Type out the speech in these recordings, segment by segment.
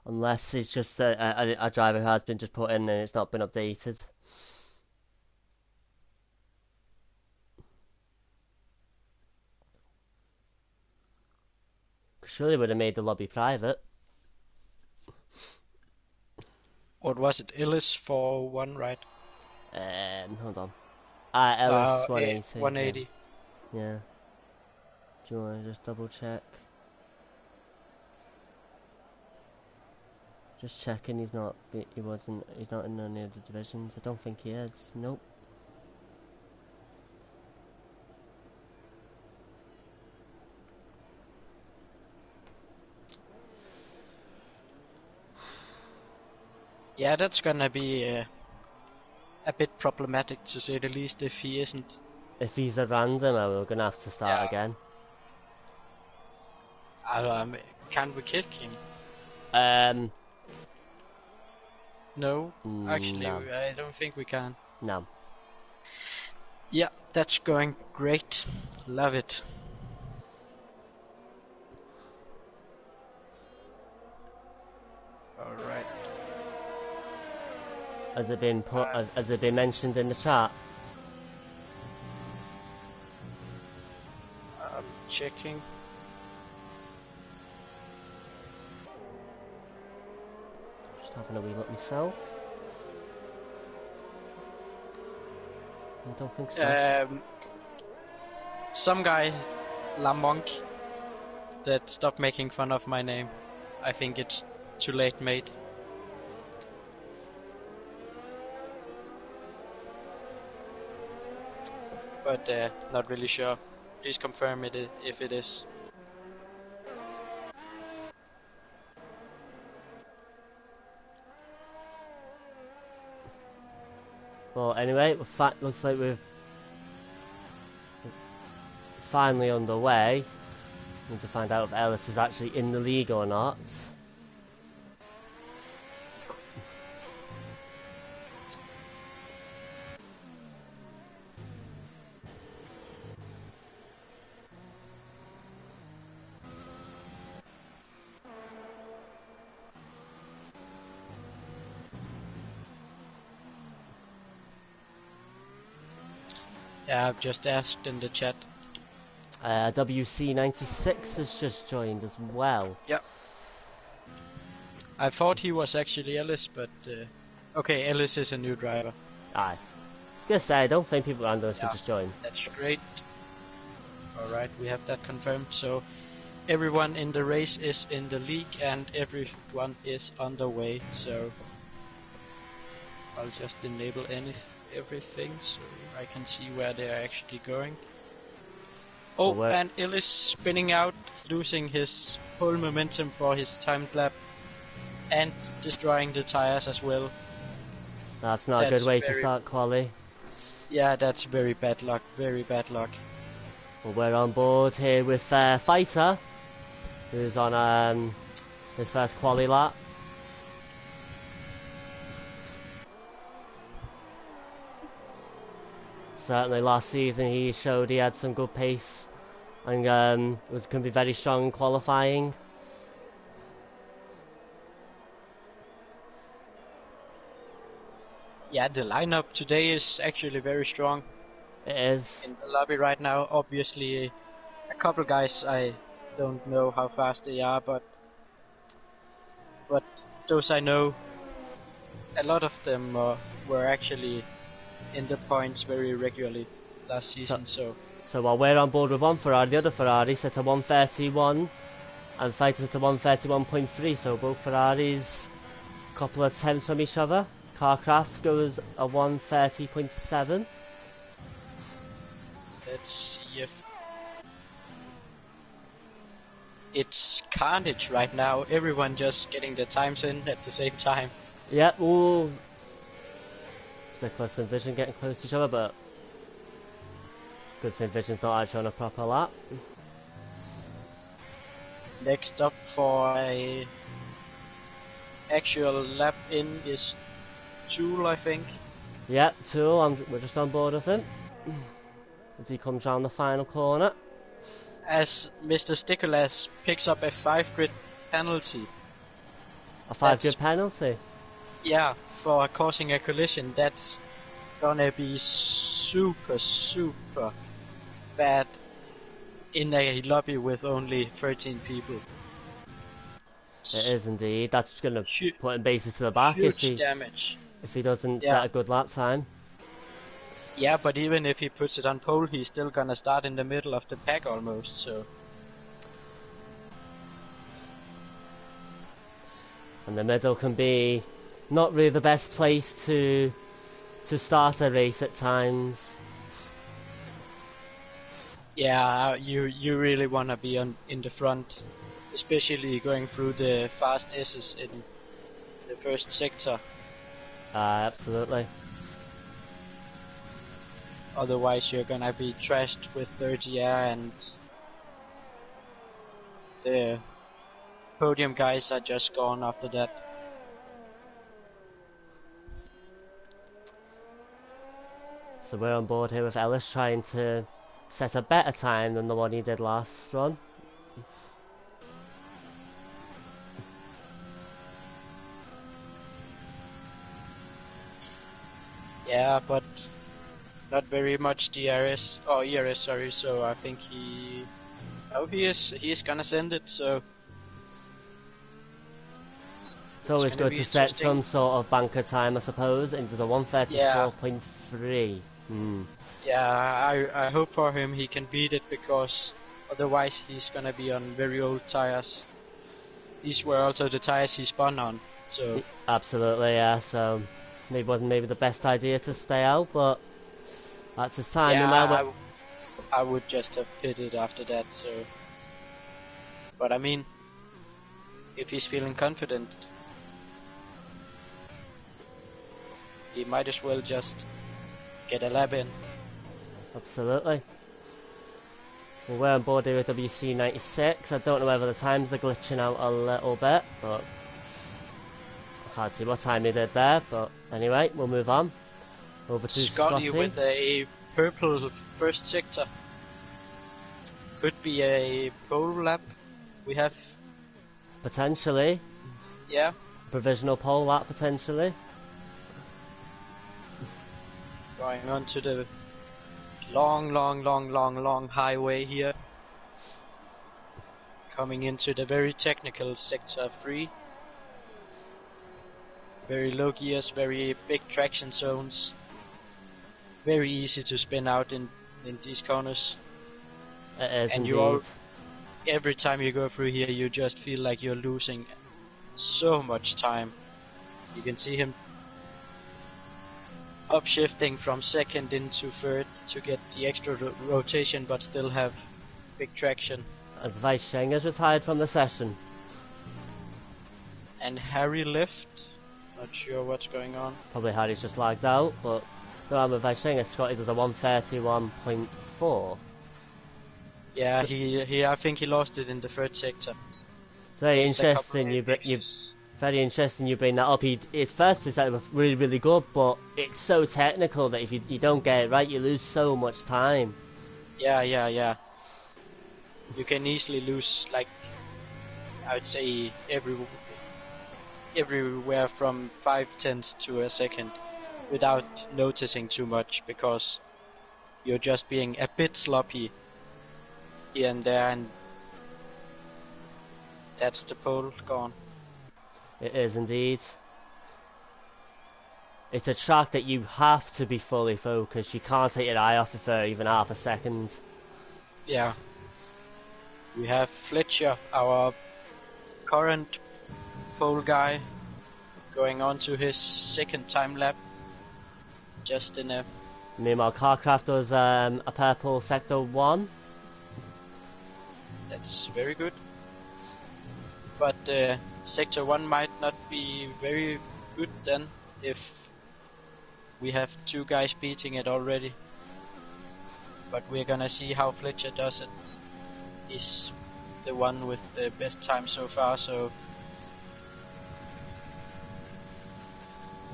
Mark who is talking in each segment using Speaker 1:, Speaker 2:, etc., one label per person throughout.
Speaker 1: Unless it's just a driver who has been just put in and it's not been updated. Surely would have made the lobby private.
Speaker 2: What was it? Ellis for 1, right?
Speaker 1: Hold on. Ellis 180.
Speaker 2: 180.
Speaker 1: Yeah. Do you want to just double check? Just checking he's not in any of the divisions. I don't think he is. Nope.
Speaker 2: Yeah, that's gonna be a bit problematic to say the least if he isn't.
Speaker 1: If he's a randomer, we're gonna have to start again.
Speaker 2: Can't we kick him? No, actually,
Speaker 1: no.
Speaker 2: I don't think we can.
Speaker 1: No.
Speaker 2: Yeah, that's going great. Love it. All right.
Speaker 1: Has it been has it been mentioned in the chat?
Speaker 2: I'm checking.
Speaker 1: Just having a wee look myself. I don't think so.
Speaker 2: Some guy, La Monk, that stopped making fun of my name. I think it's too late, mate. But not really sure. Please confirm it if it is.
Speaker 1: Well, anyway, looks like we're finally underway. Need to find out if Ellis is actually in the league or not.
Speaker 2: Yeah, I've just asked in the chat.
Speaker 1: WC96 has just joined as well.
Speaker 2: Yep. I thought he was actually Ellis, but okay, Ellis is a new driver.
Speaker 1: Aye. I was gonna say, I don't think people around us could just join.
Speaker 2: That's great. Alright, we have that confirmed. So everyone in the race is in the league and everyone is underway. So I'll just enable everything so I can see where they are actually going. Oh, well, and Ellis spinning out, losing his whole momentum for his timed lap and destroying the tires as well.
Speaker 1: That's not a good way to start quali.
Speaker 2: Yeah, that's very bad luck, very bad luck.
Speaker 1: Well, we're on board here with Fighter, who's on his first quali lap. Certainly last season he showed he had some good pace and was going to be very strong in qualifying.
Speaker 2: Yeah, the lineup today is actually very strong.
Speaker 1: It is.
Speaker 2: In the lobby right now, obviously a couple guys I don't know how fast they are, but those I know, a lot of them were actually in the points very regularly last season. So
Speaker 1: while we're on board with one Ferrari, the other Ferrari sets a 131 and Fighter's at a 131.3, so both Ferraris a couple of tenths from each other. Carcraft goes a 130.7.
Speaker 2: Let's see if it's carnage right now. Everyone just getting their times in at the same time.
Speaker 1: Yep, ooh. Stickless and Vision getting close to each other, but good thing Vision's not actually on a proper lap.
Speaker 2: Next up for a actual lap in is Tool, I think.
Speaker 1: Yep, Tool, we're just on board with him. As he comes round the final corner.
Speaker 2: As Mr. Stickless picks up a 5 grid penalty.
Speaker 1: A 5-grid penalty?
Speaker 2: Yeah, for causing a collision, that's gonna be super, super bad in a lobby with only 13 people.
Speaker 1: It is indeed. That's going to
Speaker 2: Hu-
Speaker 1: put him bases to the back
Speaker 2: Huge damage.
Speaker 1: if he doesn't
Speaker 2: Yeah.
Speaker 1: set a good lap time.
Speaker 2: Yeah, but even if he puts it on pole, he's still gonna start in the middle of the pack almost, so...
Speaker 1: And the middle can be not really the best place to start a race at times.
Speaker 2: Yeah, you really wanna be in the front, especially going through the fast S's in the first sector.
Speaker 1: Absolutely.
Speaker 2: Otherwise you're gonna be trashed with dirty air, and the podium guys are just gone after that.
Speaker 1: So we're on board here with Ellis trying to set a better time than the one he did last run.
Speaker 2: Yeah, but not very much DRS or ERS, sorry. So I think he is gonna send it. So
Speaker 1: It's always good to set some sort of banker time, I suppose, into the 134.3.
Speaker 2: Yeah, I hope for him he can beat it, because otherwise he's gonna be on very old tires. These were also the tires he spun on, so...
Speaker 1: Absolutely, yeah, so maybe wasn't maybe the best idea to stay out, but that's his time.
Speaker 2: Yeah, I would just have pitted after that, so... But I mean, if he's feeling confident, he might as well just get a lap in.
Speaker 1: Absolutely. We're on board here with WC96. I don't know whether the times are glitching out a little bit, but I can't see what time he did there. But anyway, we'll move on. Over to Scotty
Speaker 2: with a purple first sector. Could be a pole lap. We have...
Speaker 1: Potentially.
Speaker 2: Yeah.
Speaker 1: Provisional pole lap, potentially.
Speaker 2: Going on to the long highway here. Coming into the very technical sector 3. Very low gears, very big traction zones. Very easy to spin out in these corners.
Speaker 1: It is
Speaker 2: and
Speaker 1: indeed.
Speaker 2: Every time you go through here, you just feel like you're losing so much time. You can see him upshifting from second into third to get the extra rotation, but still have big traction.
Speaker 1: As Vice Sheng has retired from the session.
Speaker 2: And Harry left. Not sure what's going on.
Speaker 1: Probably Harry's just lagged out, but no, I'm with Vice Sheng. Scotty does a 131.4.
Speaker 2: Yeah, he I think he lost it in the third sector.
Speaker 1: Very interesting. Very interesting you bring that up. His first two sets were really, really good, but it's so technical that if you don't get it right, you lose so much time.
Speaker 2: Yeah. You can easily lose, like, I would say everywhere from 5/10 to a second without noticing too much, because you're just being a bit sloppy here and there, and that's the pole gone.
Speaker 1: It is indeed. It's a track that you have to be fully focused. You can't take your eye off it for even half a second.
Speaker 2: Yeah. We have Fletcher, our current pole guy, going on to his second time lap. Just in a...
Speaker 1: Meanwhile, Carcraft does a purple sector 1.
Speaker 2: That's very good. But sector 1 might not be very good then, if we have two guys beating it already. But we're gonna see how Fletcher does it. He's the one with the best time so far, so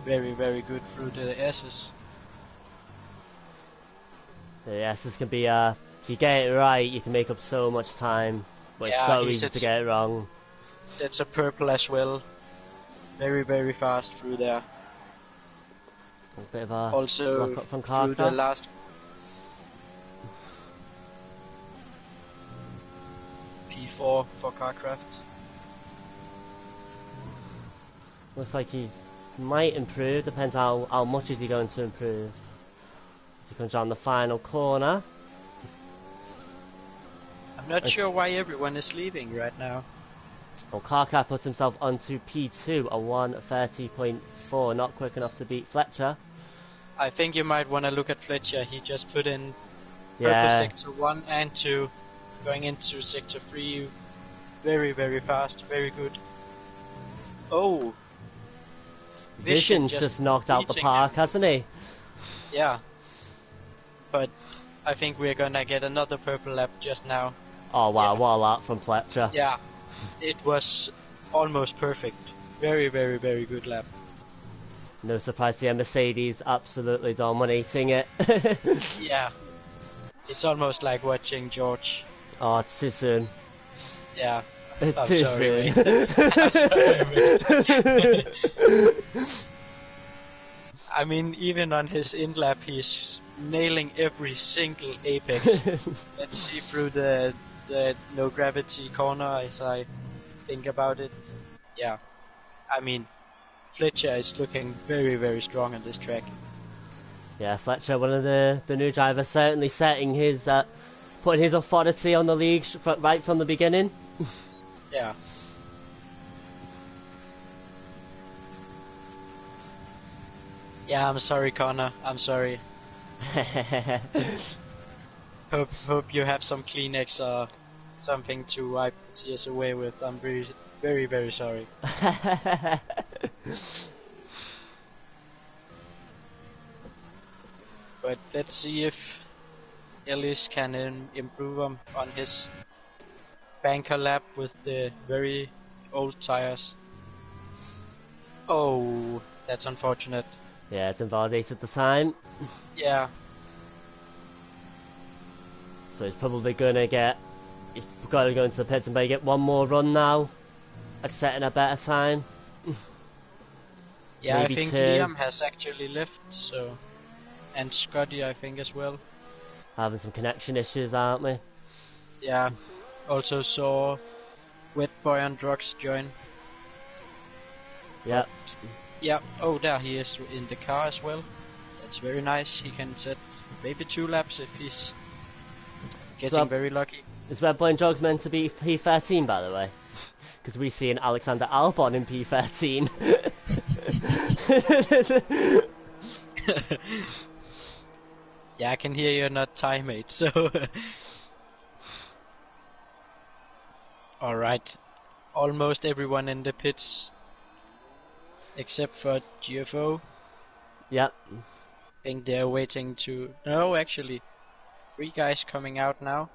Speaker 2: very, very good through the S's.
Speaker 1: The S's can be, if you get it right, you can make up so much time. But it's so easy to get it wrong.
Speaker 2: That's a purple as well. Very, very fast through there.
Speaker 1: A bit of a
Speaker 2: Also
Speaker 1: lock up from
Speaker 2: through the
Speaker 1: Carcraft.
Speaker 2: last P4 for Carcraft.
Speaker 1: Looks like he might improve, depends how much is he going to improve. As he comes around the final corner.
Speaker 2: I'm not sure why everyone is leaving right now.
Speaker 1: Well, Carcraft puts himself onto P2, a 1:30.4, not quick enough to beat Fletcher.
Speaker 2: I think you might want to look at Fletcher. He just put in purple
Speaker 1: Yeah,
Speaker 2: sector 1 and 2, going into sector 3 very, very fast, very good. Oh!
Speaker 1: Vision's just knocked out the
Speaker 2: beating
Speaker 1: park,
Speaker 2: him.
Speaker 1: hasn't he?
Speaker 2: Yeah. But I think we're gonna get another purple lap just now.
Speaker 1: Oh wow,
Speaker 2: Yeah.
Speaker 1: what a lap from Fletcher.
Speaker 2: Yeah. It was almost perfect. Very, very, very good lap.
Speaker 1: No surprise here, Mercedes absolutely dominating it.
Speaker 2: Yeah. It's almost like watching George.
Speaker 1: Oh, it's too soon.
Speaker 2: Yeah.
Speaker 1: It's
Speaker 2: I'm
Speaker 1: too
Speaker 2: sorry,
Speaker 1: soon.
Speaker 2: I'm sorry, mate. I mean, even on his in lap, he's nailing every single apex. Let's see through the no gravity corner as I think about it. Yeah. I mean, Fletcher is looking very, very strong on this track.
Speaker 1: Yeah, Fletcher, one of the new drivers, certainly setting his, putting his authority on the league right from the beginning.
Speaker 2: Yeah. Yeah, I'm sorry, Connor. I'm sorry. Hope you have some Kleenex or something to wipe the tears away with. I'm very, very, very sorry. But let's see if Ellis can improve on his banker lap with the very old tires. Oh, that's unfortunate.
Speaker 1: Yeah, it's invalidated the time.
Speaker 2: Yeah.
Speaker 1: So he's probably gonna get. He's got to go into the pits and maybe get one more run now at setting a better time.
Speaker 2: Yeah,
Speaker 1: Maybe
Speaker 2: I think
Speaker 1: two.
Speaker 2: Liam has actually left, so. And Scotty, I think, as well.
Speaker 1: Having some connection issues, aren't we?
Speaker 2: Yeah. Also saw Wet Boy on Drugs join.
Speaker 1: Yep.
Speaker 2: Yeah, oh, there he is in the car as well. That's very nice. He can set maybe 2 laps if he's getting very lucky.
Speaker 1: Is Red Bull and Jogs meant to be P13, by the way? Because we see an Alexander Albon in P13.
Speaker 2: Yeah, I can hear you're not tie mate, so. Alright. Almost everyone in the pits. Except for GFO.
Speaker 1: Yep.
Speaker 2: I think they're waiting to. No, actually. 3 guys coming out now.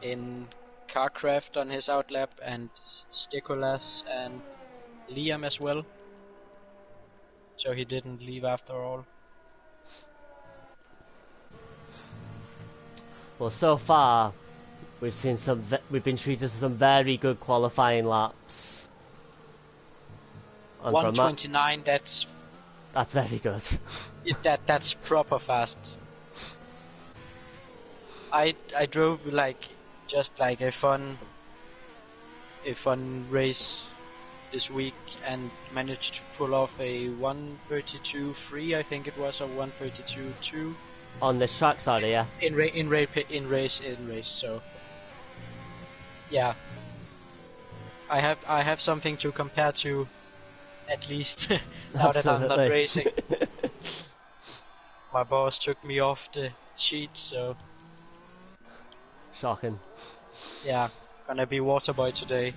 Speaker 2: In Carcraft on his outlap, and Stikolas and Liam as well. So he didn't leave after all.
Speaker 1: Well, so far we've seen we've been treated to some very good qualifying laps. And
Speaker 2: 129. That's
Speaker 1: very good.
Speaker 2: that's proper fast. I drove just like a fun race this week and managed to pull off a 132.3, I think it was, or 132.2.
Speaker 1: On this track, sorry, yeah.
Speaker 2: In race. So yeah, I have something to compare to, at least now that I'm not racing. My boss took me off the sheet, so
Speaker 1: shocking.
Speaker 2: Yeah, gonna be water boy today.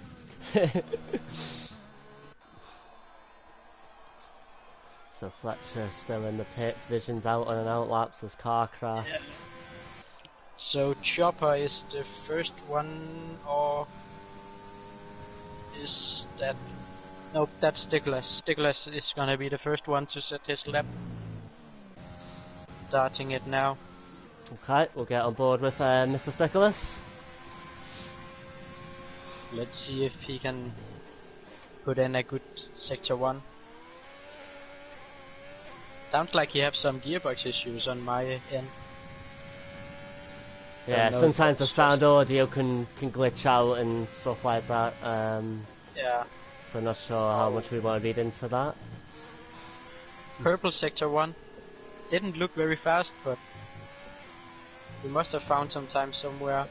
Speaker 1: So Fletcher still in the pit, Vision's out on an outlap, so it's Carcraft.
Speaker 2: Yeah. So Chopper is the first one, or is that... Nope, that's Stiglas. Stiglas is gonna be the first one to set his lap. Starting it now.
Speaker 1: Okay, we'll get on board with Mr. Stickles.
Speaker 2: Let's see if he can put in a good sector 1. Sounds like you have some gearbox issues on my end.
Speaker 1: Yeah, sometimes the sound audio can glitch out and stuff like that.
Speaker 2: Yeah.
Speaker 1: So not sure how much we want to read into that.
Speaker 2: Purple sector 1 didn't look very fast, but he must have found some time somewhere.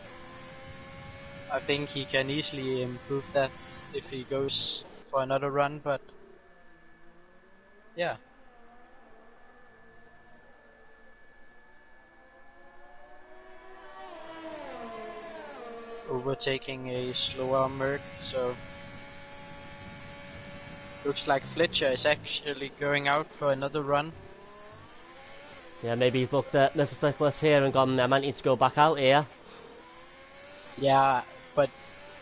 Speaker 2: I think he can easily improve that if he goes for another run, but yeah. Overtaking a slower Merc, so looks like Fletcher is actually going out for another run.
Speaker 1: Yeah, maybe he's looked at Mr. Nicholas here and gone, I might need to go back out here.
Speaker 2: Yeah, but...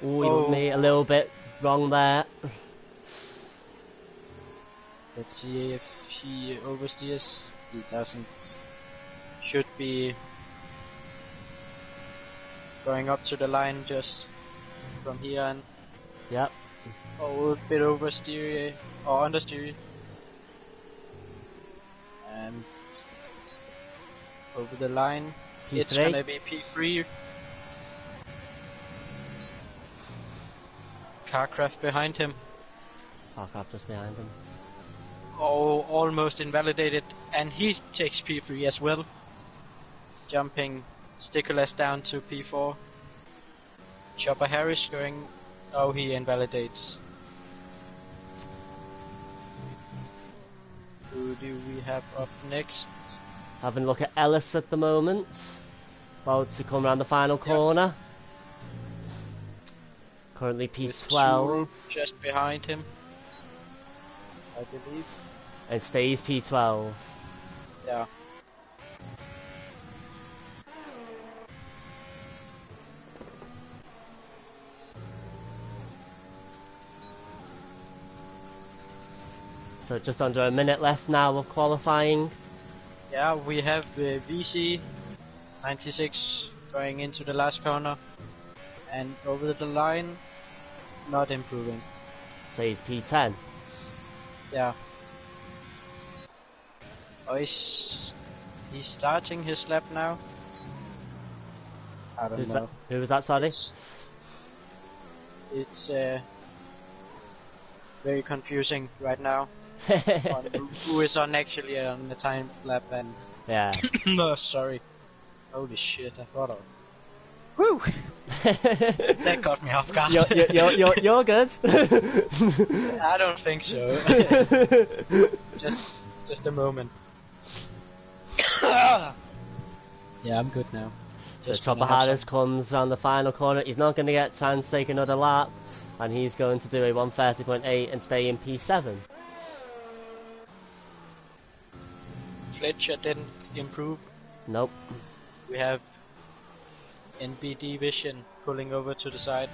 Speaker 1: Ooh, he looked me a little bit wrong there.
Speaker 2: Let's see if he oversteers. He doesn't. Should be going up to the line just from here and...
Speaker 1: Yep.
Speaker 2: A little bit oversteer or understeer. And over the line.
Speaker 1: P3.
Speaker 2: It's gonna be P3. Carcraft behind him.
Speaker 1: Carcraft just behind him.
Speaker 2: Oh, almost invalidated, and he takes P3 as well. Jumping Stickerless down to P4. Chopper Harris going... Oh, he invalidates. Who do we have up next?
Speaker 1: Having a look at Ellis at the moment. About to come around the final corner. Currently P12.
Speaker 2: Just behind him, I believe.
Speaker 1: And stays P12.
Speaker 2: Yeah.
Speaker 1: So just under a minute left now of qualifying.
Speaker 2: Yeah, we have VC 96 going into the last corner. And over the line, not improving.
Speaker 1: Says P10.
Speaker 2: Yeah. Oh, he's starting his lap now. I don't know.
Speaker 1: Who was that, sorry?
Speaker 2: It's very confusing right now. On who is on actually on the time lap and...
Speaker 1: Yeah.
Speaker 2: No, sorry. Holy shit, I thought of... Woo! That caught me off guard.
Speaker 1: You're good.
Speaker 2: I don't think so. just a moment. Yeah, I'm good now.
Speaker 1: So Chopper Harris comes around the final corner. He's not going to get time to take another lap, and he's going to do a 1:30.8 and stay in P7.
Speaker 2: Fletcher didn't improve.
Speaker 1: Nope.
Speaker 2: We have NBD Vision pulling over to the side.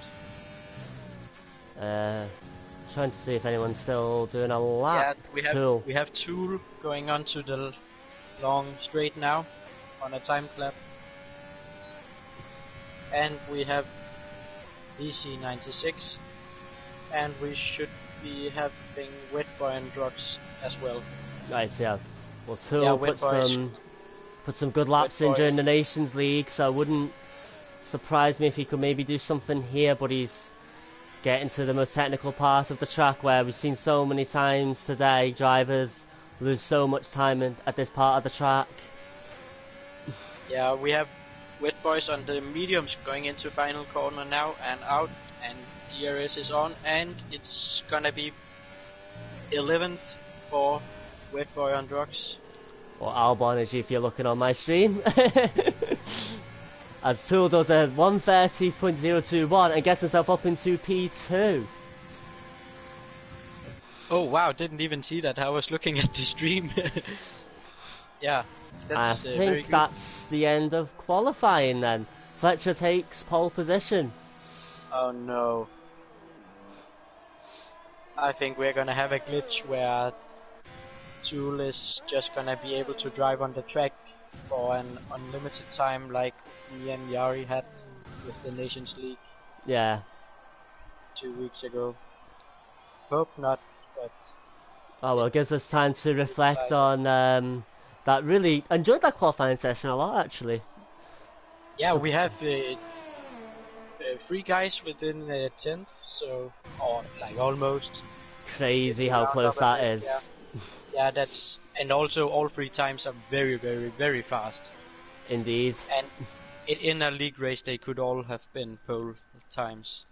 Speaker 1: Trying to see if anyone's still doing a lap.
Speaker 2: Yeah, we have Tool going on to the long straight now on a time lap. And we have DC96, and we should be having Wetboy and Drugs as well.
Speaker 1: Nice, yeah. Well, Tool put some good laps in during the Nations League, so it wouldn't surprise me if he could maybe do something here, but he's getting to the most technical part of the track where we've seen so many times today drivers lose so much time at this part of the track.
Speaker 2: Yeah, we have Wet Boys on the mediums going into final corner now and out, and DRS is on, and it's gonna be 11th for Wet Boy on Drugs.
Speaker 1: Or Albon, as if you're looking on my stream. As Tool does a 1:30.021 and gets himself up into P2.
Speaker 2: Oh wow, didn't even see that. I was looking at the stream. Yeah, that's
Speaker 1: I
Speaker 2: very
Speaker 1: think
Speaker 2: good.
Speaker 1: that's the end of qualifying then. Fletcher takes pole position.
Speaker 2: Oh no. I think we're gonna have a glitch where Tool is just gonna be able to drive on the track for an unlimited time like me and Yari had with the Nations League
Speaker 1: Yeah.
Speaker 2: 2 weeks ago. Hope not, but
Speaker 1: Oh well, it gives us time to
Speaker 2: looks
Speaker 1: reflect
Speaker 2: like
Speaker 1: on that. Really enjoyed that qualifying session a lot, actually.
Speaker 2: yeah,
Speaker 1: So
Speaker 2: we have 3 guys within 10th, so or like almost if
Speaker 1: crazy
Speaker 2: we
Speaker 1: how
Speaker 2: round
Speaker 1: close
Speaker 2: up a
Speaker 1: that
Speaker 2: bit. Yeah,
Speaker 1: is.
Speaker 2: yeah, that's and also all 3 times are very, very, very fast.
Speaker 1: Indeed.
Speaker 2: And in a league race, they could all have been pole times.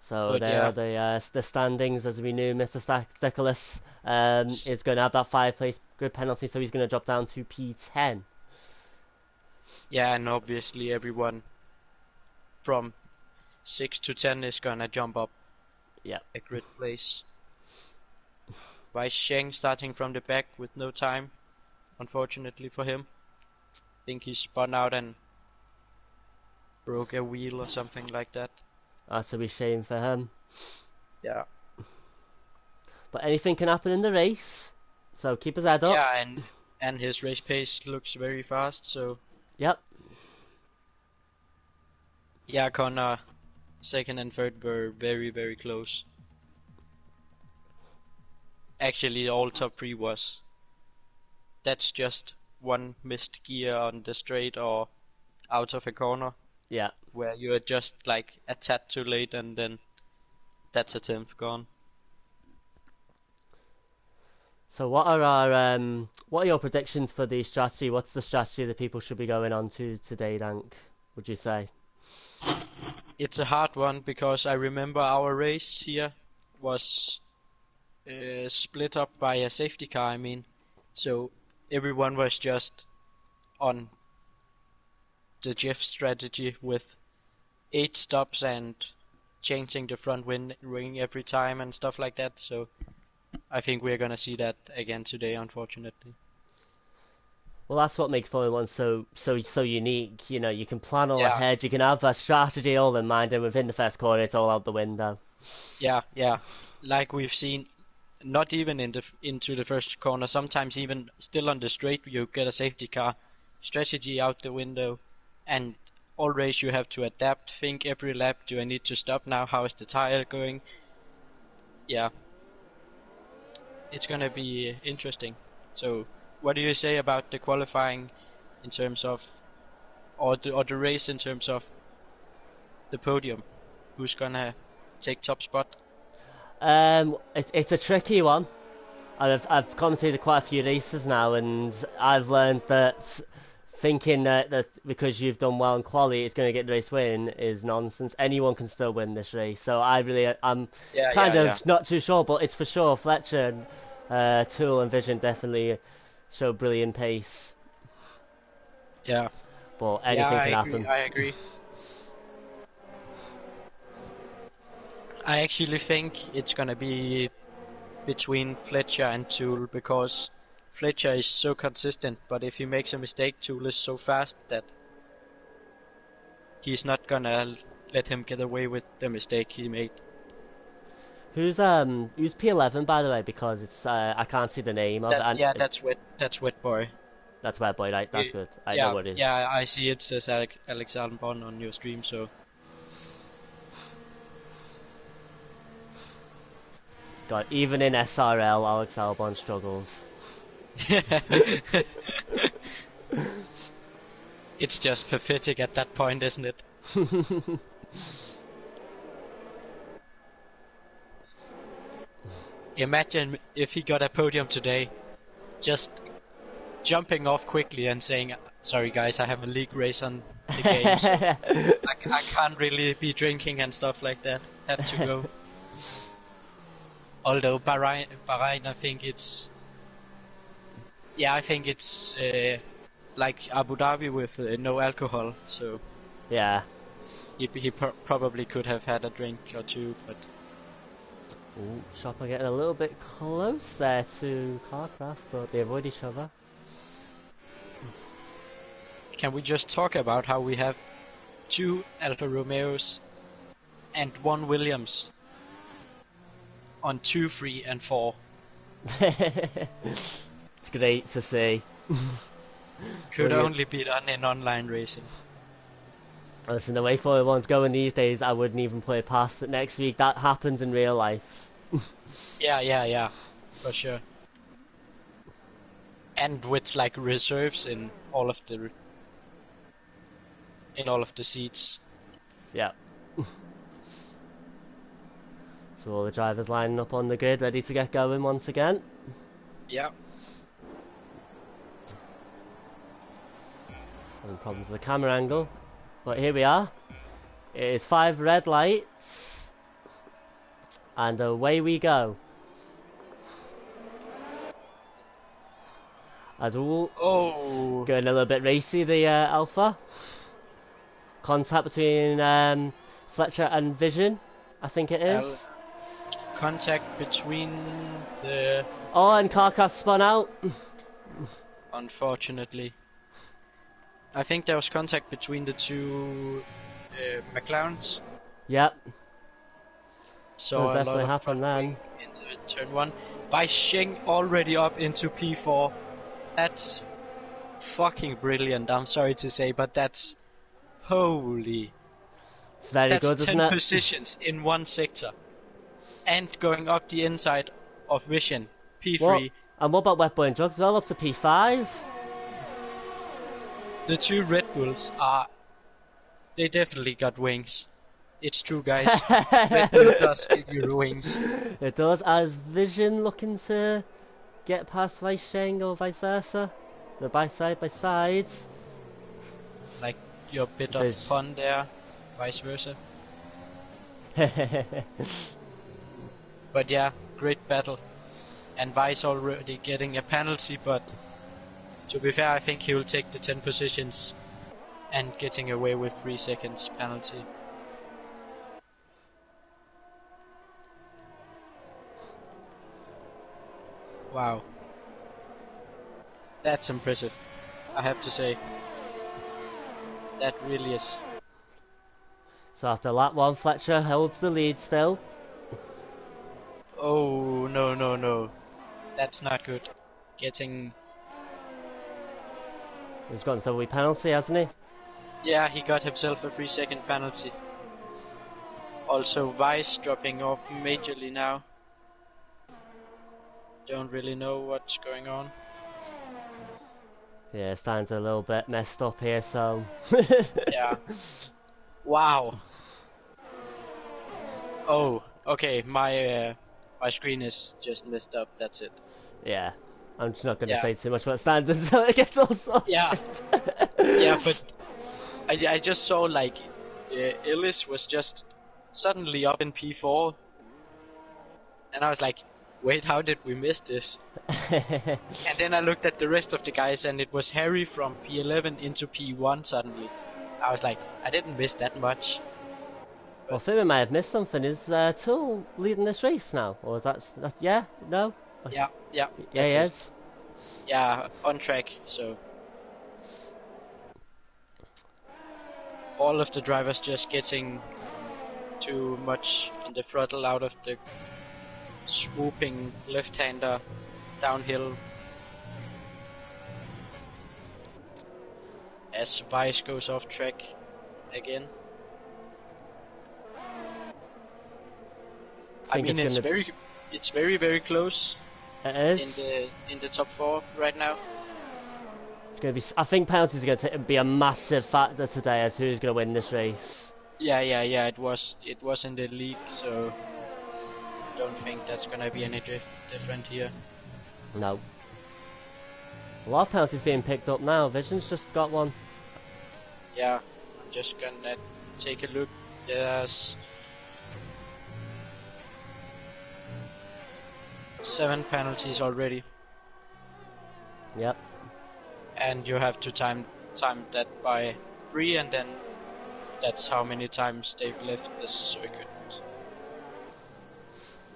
Speaker 1: So
Speaker 2: But
Speaker 1: there
Speaker 2: yeah,
Speaker 1: are the standings. As we knew, Mr. Stickles is going to have that 5 place grid penalty, so he's going to drop down to P10.
Speaker 2: yeah, and obviously everyone from 6 to 10 is gonna jump up
Speaker 1: Yep.
Speaker 2: a grid place. Why Sheng starting from the back with no time, unfortunately for him. I think he spun out and broke a wheel or something like that.
Speaker 1: That's a wee shame for him.
Speaker 2: Yeah.
Speaker 1: But anything can happen in the race, so keep his head up.
Speaker 2: Yeah, and his race pace looks very fast, so
Speaker 1: Yep.
Speaker 2: yeah, Connor second and third were very, very close. Actually, all top 3 was. That's just one missed gear on the straight or out of a corner
Speaker 1: Yeah.
Speaker 2: where you're just like a tad too late and then that's a 10th gone.
Speaker 1: So what are your predictions for the strategy? What's the strategy that people should be going on to today, Dank? Would you say?
Speaker 2: It's a hard one because I remember our race here was split up by a safety car, I mean. So everyone was just on the Jeff strategy with 8 stops and changing the front wing every time and stuff like that. So I think we're gonna see that again today, unfortunately.
Speaker 1: Well, that's what makes Formula One so unique. You know, you can plan all
Speaker 2: Yeah,
Speaker 1: ahead. You can have a strategy all in mind, and within the first quarter, it's all out the window.
Speaker 2: yeah. Like we've seen, not even into the first corner. Sometimes even still on the straight, you get a safety car. Strategy out the window, and all race you have to adapt. Think every lap. Do I need to stop now? How is the tire going? Yeah, it's gonna be interesting. So, what do you say about the qualifying in terms of, or the race in terms of the podium? Who's gonna take top spot?
Speaker 1: It's a tricky one. I've commentated quite a few races now, and I've learned that thinking that because you've done well in quali, it's going to get the race win is nonsense. Anyone can still win this race. So I'm
Speaker 2: Yeah,
Speaker 1: kind
Speaker 2: yeah, yeah,
Speaker 1: of not too sure, but it's for sure Fletcher, Tool, and Vision definitely show brilliant pace.
Speaker 2: yeah.
Speaker 1: But
Speaker 2: Yeah,
Speaker 1: anything
Speaker 2: I
Speaker 1: can
Speaker 2: agree.
Speaker 1: happen.
Speaker 2: I agree. I actually think it's gonna be between Fletcher and Tool because Fletcher is so consistent, but if he makes a mistake, Tool is so fast that he's not gonna let him get away with the mistake he made.
Speaker 1: Who's P11 by the way? Because it's I can't see the name of it.
Speaker 2: That
Speaker 1: And
Speaker 2: yeah, that's wet boy.
Speaker 1: that's where boy, right? That's
Speaker 2: Y-
Speaker 1: good. I know
Speaker 2: Yeah,
Speaker 1: what it is.
Speaker 2: yeah, I see it says Alexander Bond on your stream, so
Speaker 1: God, even in SRL, Alex Albon struggles.
Speaker 2: it's just pathetic at that point, isn't it? Imagine if he got a podium today, just jumping off quickly and saying, "Sorry guys, I have a league race on the game, so I can't really be drinking and stuff like that. Have to go." Although Bahrain, I think it's like Abu Dhabi with no alcohol, so
Speaker 1: Yeah.
Speaker 2: he probably could have had a drink or two, but
Speaker 1: Ooh, Chopper getting a little bit close there to Carcraft, but they avoid each other.
Speaker 2: can we just talk about how we have 2 Alfa Romeos and 1 Williams on 2, 3, and 4?
Speaker 1: It's great to see.
Speaker 2: Could
Speaker 1: William-
Speaker 2: only be done in online racing.
Speaker 1: Listen, the way Formula One's going these days, I wouldn't even put it past it next week. That happens in real life.
Speaker 2: Yeah, for sure. And with like reserves in all of the seats.
Speaker 1: Yeah. So all the drivers lining up on the grid, ready to get going once again.
Speaker 2: Yeah.
Speaker 1: Having problems with the camera angle. But here we are. It is 5 red lights. And away we go. As all going a little bit racy, the Alpha. Contact between Fletcher and Vision, I think it is.
Speaker 2: Contact between the...
Speaker 1: Oh, and Carcraft spun out.
Speaker 2: Unfortunately. I think there was contact between the two McLarens.
Speaker 1: Yep.
Speaker 2: So
Speaker 1: definitely happened then.
Speaker 2: Into turn 1. By Sheng already up into P4. That's fucking brilliant, I'm sorry to say, but that's... Holy...
Speaker 1: It's very
Speaker 2: that's
Speaker 1: good, isn't
Speaker 2: 10
Speaker 1: it?
Speaker 2: positions in one sector. And going up the inside of Vision. P3.
Speaker 1: What? And what about Wet Boy and Drugs as well, up to P5?
Speaker 2: The two Red Bulls are... They definitely got wings. It's true, guys. Red Bull does give you wings.
Speaker 1: It does. As Vision looking to get past Vice Sheng or vice versa? They're by side by sides.
Speaker 2: Like your bit of fun there, vice versa. But yeah, great battle. And Vice already getting a penalty, but to be fair, I think he will take the 10 positions and getting away with 3 seconds penalty. Wow. That's impressive, I have to say. That really is.
Speaker 1: So after lap 1, Fletcher holds the lead still.
Speaker 2: Oh, no. That's not good. Getting...
Speaker 1: He's got himself a wee penalty, hasn't he?
Speaker 2: Yeah, he got himself a 3-second penalty. Also, Vice dropping off majorly now. Don't really know what's going on.
Speaker 1: Yeah, stands a little bit messed up here, so...
Speaker 2: Yeah. Wow. Oh, okay, my screen is just messed up, that's it.
Speaker 1: Yeah. I'm just not going to say too much about stands until it gets all sorted.
Speaker 2: Yeah. Yeah, but I just saw like Ellis was just suddenly up in P4, and I was like, wait, how did we miss this? And then I looked at the rest of the guys, and it was Harry from P11 into P1 suddenly. I was like, I didn't miss that much.
Speaker 1: Well, I think we might have missed something. Is Tool leading this race now? Or is that yeah? No?
Speaker 2: Yeah,
Speaker 1: yeah, he is.
Speaker 2: Yeah, on track, so... All of the drivers just getting too much in the throttle out of the swooping left-hander downhill. As Vice goes off track again. I mean, it's very close.
Speaker 1: It is.
Speaker 2: In the top 4 right now.
Speaker 1: It's going to be. I think penalties are going to be a massive factor today as who's going to win this race.
Speaker 2: Yeah. It was in the league, so I don't think that's going to be any different here.
Speaker 1: No. A lot of penalties being picked up now. Vision's just got one.
Speaker 2: Yeah, I'm just gonna take a look. There's 7 penalties already.
Speaker 1: Yep.
Speaker 2: And you have to time that by 3, and then that's how many times they've left the circuit.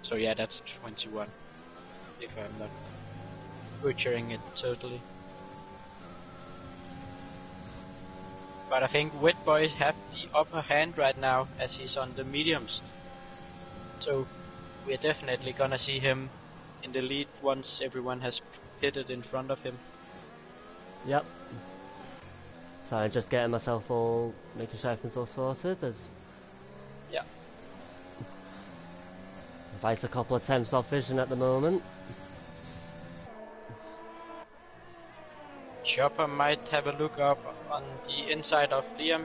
Speaker 2: So yeah, that's 21. If I'm not butchering it totally. But I think Wet Boy have the upper hand right now as he's on the mediums. So we're definitely gonna see him in the lead once everyone has pitted in front of him.
Speaker 1: Yep. So I'm just getting myself all, making sure everything's all sorted.
Speaker 2: Yeah.
Speaker 1: Vice a couple of attempts off vision at the moment.
Speaker 2: Chopper might have a look up on the inside of Liam.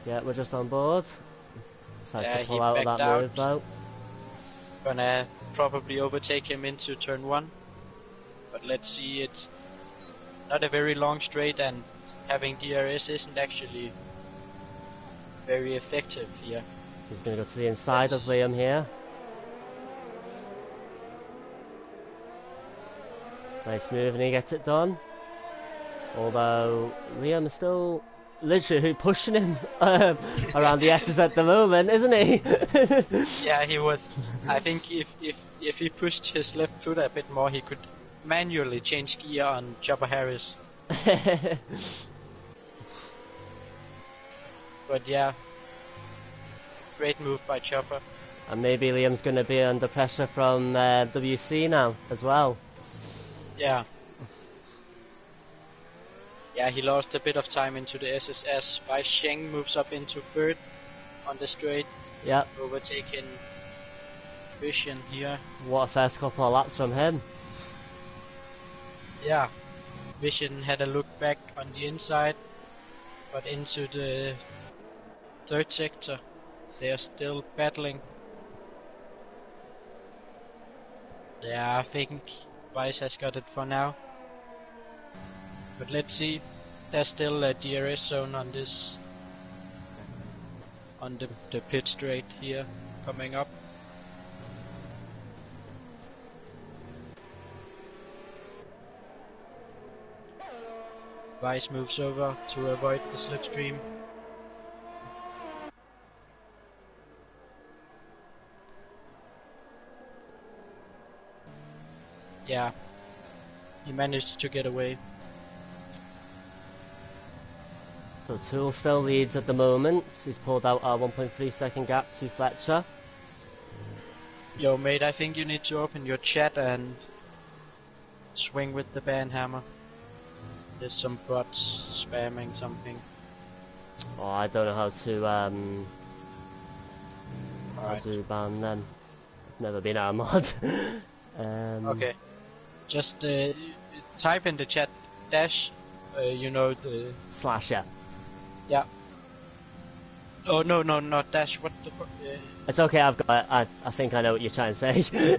Speaker 1: Yeah, we're just on board. Decides to
Speaker 2: He
Speaker 1: pull out of
Speaker 2: backed
Speaker 1: that
Speaker 2: out.
Speaker 1: move though.
Speaker 2: Gonna probably overtake him into turn 1. But let's see, it's not a very long straight, and having DRS isn't actually very effective here.
Speaker 1: He's going to go to the inside of Liam here. Nice move and he gets it done. Although Liam is still literally pushing him around the S's at the moment, isn't he?
Speaker 2: Yeah, he was. I think if he pushed his left foot a bit more, he could manually change gear on Chopper Harris. But yeah, great move by Chopper.
Speaker 1: And maybe Liam's going to be under pressure from WC now as well.
Speaker 2: Yeah. Yeah, he lost a bit of time into the SSS. Bai Sheng moves up into third on the straight.
Speaker 1: Yep.
Speaker 2: Overtaking Vision here.
Speaker 1: What a first couple of laps from him.
Speaker 2: Yeah. Vision had a look back on the inside, but into the third sector. They are still battling. Yeah, I think Vice has got it for now. But let's see. There's still a DRS zone on this, on the pit straight here coming up. Vice moves over to avoid the slipstream. Yeah, he managed to get away.
Speaker 1: So Tool still leads at the moment. He's pulled out our 1.3 second gap to Fletcher.
Speaker 2: Yo mate, I think you need to open your chat and swing with the banhammer. There's some bots spamming something.
Speaker 1: Oh, I don't know how to
Speaker 2: Alright.
Speaker 1: ban them. Never been out of mod.
Speaker 2: Okay. Just type in the chat dash, you know the...
Speaker 1: Slash, yeah.
Speaker 2: Yeah. Oh no, not dash, what the fuck?
Speaker 1: It's okay, I've got it. I think I know what you're trying to say.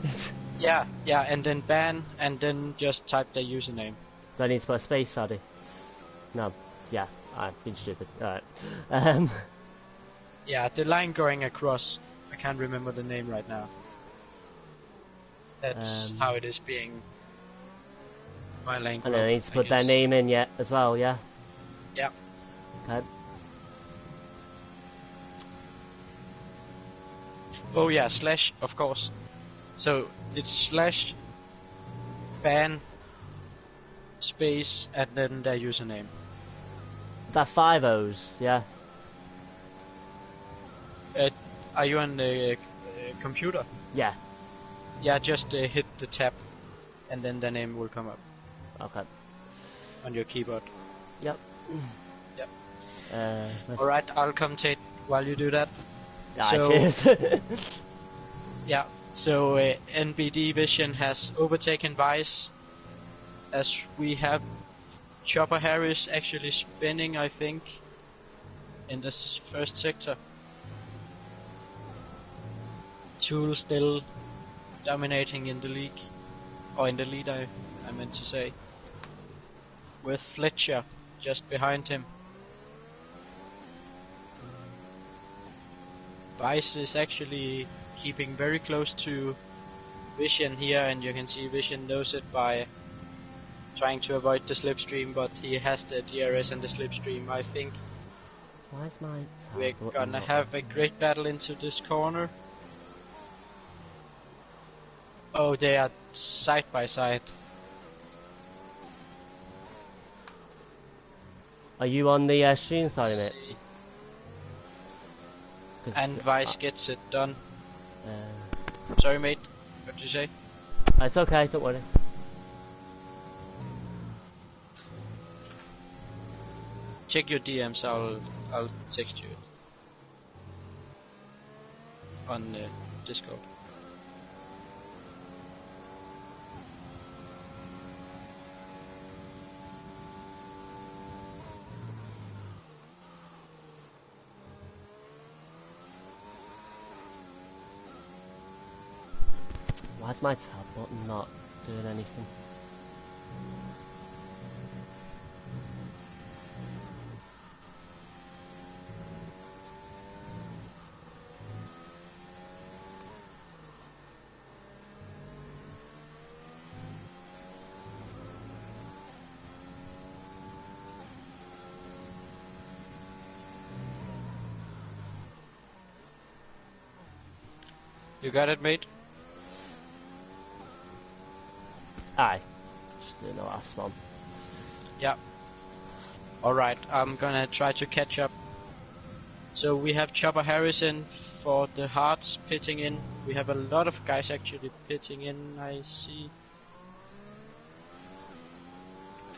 Speaker 2: Yeah, and then ban, and then just type the username.
Speaker 1: Do I need to put a space, Sadie? No. Yeah, I've been stupid. Alright.
Speaker 2: Yeah, the line going across, I can't remember the name right now. That's how it is being my language.
Speaker 1: And then I need to put their name in yet as well, yeah?
Speaker 2: Yeah.
Speaker 1: Okay.
Speaker 2: Oh yeah, slash, of course. So it's slash ban space and then their username.
Speaker 1: Is that 5 O's? Yeah.
Speaker 2: Are you on the computer?
Speaker 1: Yeah.
Speaker 2: Yeah, just hit the tab and then the name will come up.
Speaker 1: Okay.
Speaker 2: On your keyboard.
Speaker 1: Yep.
Speaker 2: Yep.
Speaker 1: Alright.
Speaker 2: Alright, I'll commentate while you do that.
Speaker 1: Yeah,
Speaker 2: So-
Speaker 1: cheers.
Speaker 2: Yeah, so NBD Vision has overtaken Vice, as we have Chopper Harris actually spinning, I think, in this first sector. Tool still dominating in the league, or in the lead I meant to say, with Fletcher just behind him. Vice is actually keeping very close to Vision here, and you can see Vision knows it by trying to avoid the slipstream, but he has the DRS and the slipstream. I think
Speaker 1: Why's my
Speaker 2: we're gonna have a great battle into this corner. Oh, they are side by side.
Speaker 1: Are you on the stream? Sorry, mate.
Speaker 2: See.
Speaker 1: 'Cause,
Speaker 2: And Vice gets it done.
Speaker 1: uh,
Speaker 2: Sorry mate, what did you say?
Speaker 1: it's okay, don't worry.
Speaker 2: check your DMs. I'll text you it on Discord.
Speaker 1: Why's my tab button not doing anything?
Speaker 2: You got it, mate?
Speaker 1: Aye. Just doing the last one.
Speaker 2: Yeah. Alright, I'm gonna try to catch up. So we have Chopper Harrison for the Hearts pitting in. We have a lot of guys actually pitting in, I see.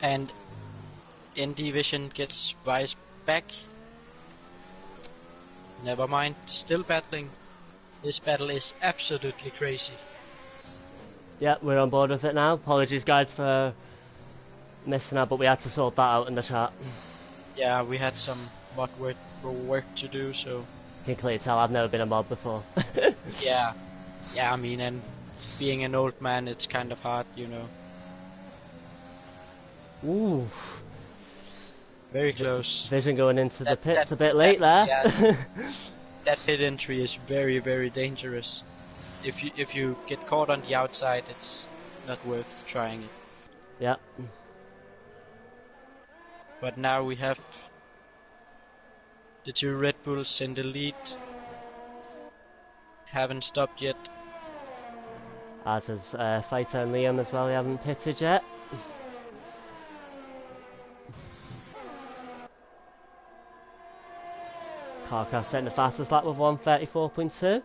Speaker 2: And in division gets Vice back. Never mind, still battling. This battle is absolutely crazy.
Speaker 1: Yeah, we're on board with it now. Apologies guys for missing out, but we had to sort that out in the chat.
Speaker 2: Yeah, we had some mod work to do, so...
Speaker 1: You can clearly tell I've never been a mod before.
Speaker 2: Yeah, I mean, and being an old man, it's kind of hard, you know.
Speaker 1: Ooh.
Speaker 2: Very close.
Speaker 1: Vision going into the pits a bit late there.
Speaker 2: Yeah, that pit entry is very, very dangerous. If you get caught on the outside, it's not worth trying it.
Speaker 1: Yeah.
Speaker 2: But now we have the two Red Bulls in the lead. Haven't stopped yet.
Speaker 1: As is Fighter and Liam as well, they haven't pitted yet. Carcraft setting the fastest lap with 1:34.2.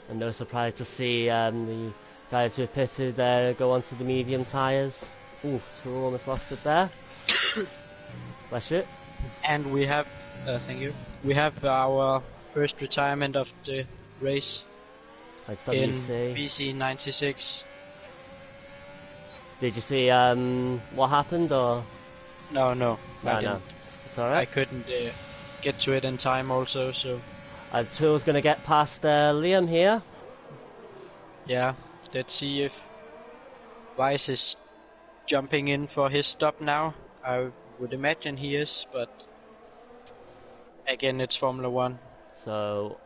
Speaker 1: And no surprise to see the guys who've pitted go onto the medium tyres. Ooh, so we almost lost it there. Bless you.
Speaker 2: And we have, thank you. We have our first retirement of the race
Speaker 1: It's
Speaker 2: in
Speaker 1: WC.
Speaker 2: BC 96.
Speaker 1: Did you see what happened or?
Speaker 2: No,
Speaker 1: No. It's alright.
Speaker 2: I couldn't get to it in time also, so...
Speaker 1: As Tool's gonna get past Liam here.
Speaker 2: Yeah, let's see if Vice is jumping in for his stop now. I would imagine he is, but again, it's Formula 1.
Speaker 1: So,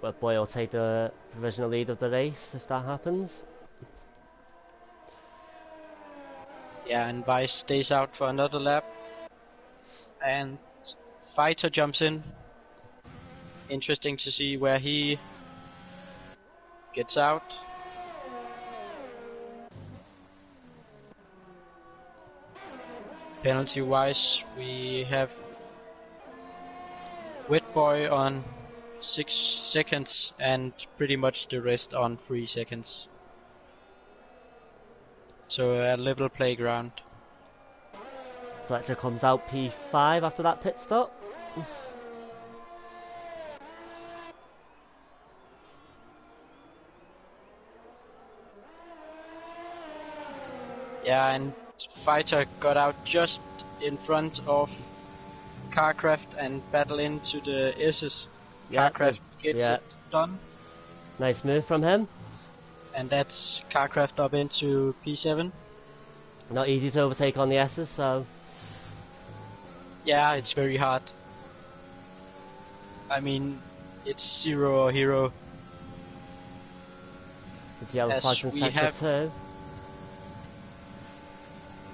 Speaker 1: well, Boy will take the provisional lead of the race if that happens.
Speaker 2: Yeah, and Vice stays out for another lap. And Fighter jumps in. Interesting to see where he gets out. Penalty wise, we have Wet Boy on 6 seconds and pretty much the rest on 3 seconds. So a level playground.
Speaker 1: Fletcher comes out P5 after that pit stop.
Speaker 2: Yeah, and Fighter got out just in front of Carcraft and battle into the S's.
Speaker 1: Yeah,
Speaker 2: Carcraft gets it done.
Speaker 1: Nice move from him.
Speaker 2: And that's Carcraft up into P7.
Speaker 1: Not easy to overtake on the S's, so...
Speaker 2: Yeah, it's very hard. I mean, it's zero or hero.
Speaker 1: It's yellow
Speaker 2: As
Speaker 1: flags in
Speaker 2: we
Speaker 1: sector
Speaker 2: have-
Speaker 1: 2.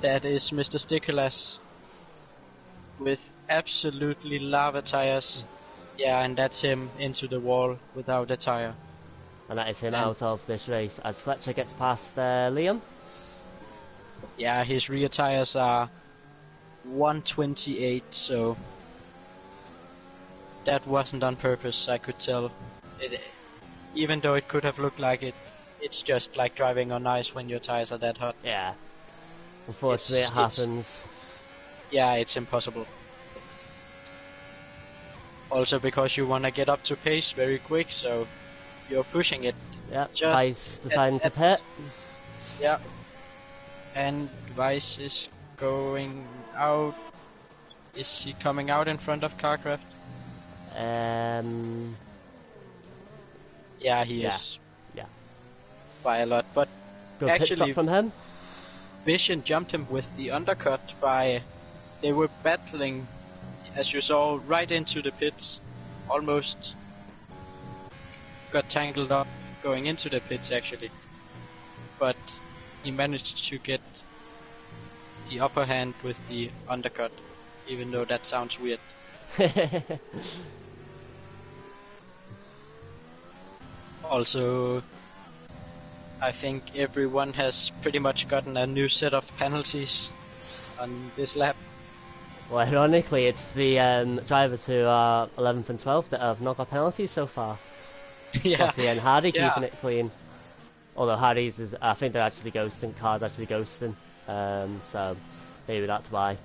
Speaker 2: That is Mr. Sticklas with absolutely lava tires. Yeah, and that's him into the wall without a tire.
Speaker 1: And that is him
Speaker 2: And-
Speaker 1: out of this race as Fletcher gets past Liam.
Speaker 2: Yeah, his rear tires are 128, so that wasn't on purpose, I could tell. even though it could have looked like it, it's just like driving on ice when your tires are that hot.
Speaker 1: Yeah. Unfortunately, it happens.
Speaker 2: Yeah, it's impossible. Also because you want to get up to pace very quick, so you're pushing it.
Speaker 1: Yeah, Vice deciding to pit.
Speaker 2: Yeah. And Vice is going out. Is he coming out in front of Carcraft? Yeah, he is.
Speaker 1: Yeah.
Speaker 2: By a lot, but
Speaker 1: Good pit
Speaker 2: actually
Speaker 1: stop from him.
Speaker 2: Vision jumped him with the undercut by... They were battling, as you saw, right into the pits. Almost got tangled up going into the pits, actually. But he managed to get the upper hand with the undercut, even though that sounds weird. Also, I think everyone has pretty much gotten a new set of penalties on this lap.
Speaker 1: Well, ironically, it's the drivers who are 11th and 12th that have not got penalties so far.
Speaker 2: Yeah.
Speaker 1: Slotty and Hardy keeping it clean. Although Hardy's is, I think they're actually ghosting, Car's actually ghosting. So maybe that's why.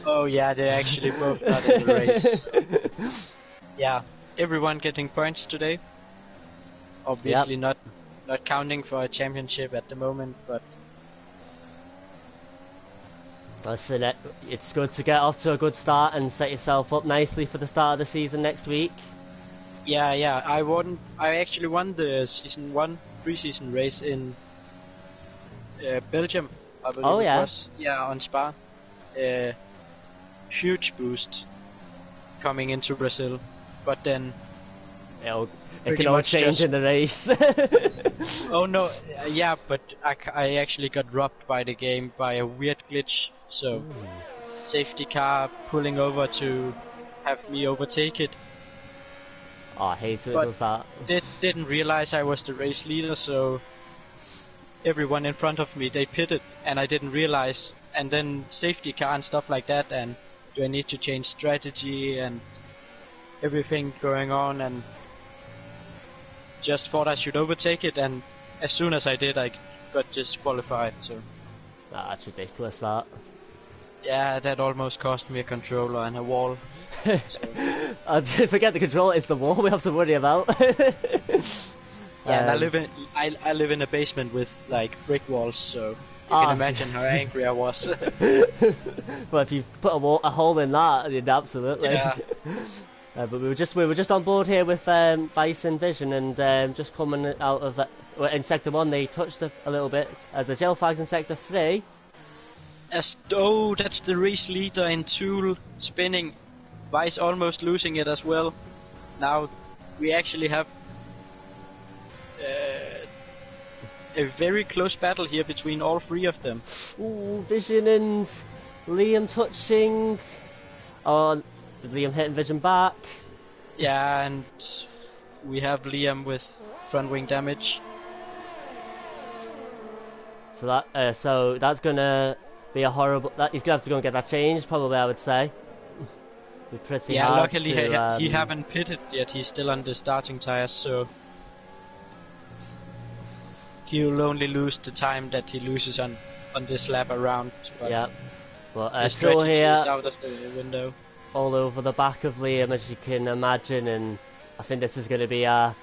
Speaker 2: Oh yeah, they're actually both not in the race. Yeah, everyone getting points today. Obviously not counting for a championship at the moment, but
Speaker 1: listen, it's good to get off to a good start and set yourself up nicely for the start of the season next week.
Speaker 2: yeah, I actually won the season 1 preseason race in Belgium, I believe it was. Yeah, on Spa. Huge boost coming into Brazil, but then
Speaker 1: it can all change in the race.
Speaker 2: Oh no, yeah, but I actually got robbed by the game by a weird glitch, so safety car pulling over to have me overtake it.
Speaker 1: Oh, I hate it, does that.
Speaker 2: Didn't realize I was the race leader, so everyone in front of me, they pitted, and I didn't realize, and then safety car and stuff like that, and do I need to change strategy and everything going on, and just thought I should overtake it, and as soon as I did, I got disqualified, so...
Speaker 1: That's ridiculous, that.
Speaker 2: Yeah, that almost cost me a controller and a wall.
Speaker 1: I forget the controller is the wall we have to worry about.
Speaker 2: Yeah, and I live in a basement with like brick walls, so you can imagine how angry I was.
Speaker 1: But if you put a hole in that, then absolutely.
Speaker 2: Yeah.
Speaker 1: But we were just on board here with Vice and Vision, and just coming out of that in Sector 1 they touched a little bit as the gel flags in Sector 3.
Speaker 2: That's the race leader in Tool spinning. Vice almost losing it as well. Now we actually have a very close battle here between all three of them.
Speaker 1: Ooh, Vision and Liam touching. Oh, Liam hitting Vision back.
Speaker 2: Yeah, and we have Liam with front wing damage.
Speaker 1: So that's gonna be a horrible. He's gonna have to go and get that changed, probably. I would say. Be pretty hard.
Speaker 2: Luckily he haven't pitted yet. He's still on the starting tires, so he'll only lose the time that he loses on this lap around. But
Speaker 1: yeah, but
Speaker 2: his
Speaker 1: still here
Speaker 2: is out of the window.
Speaker 1: All over the back of Liam, as you can imagine, and I think this is going to be a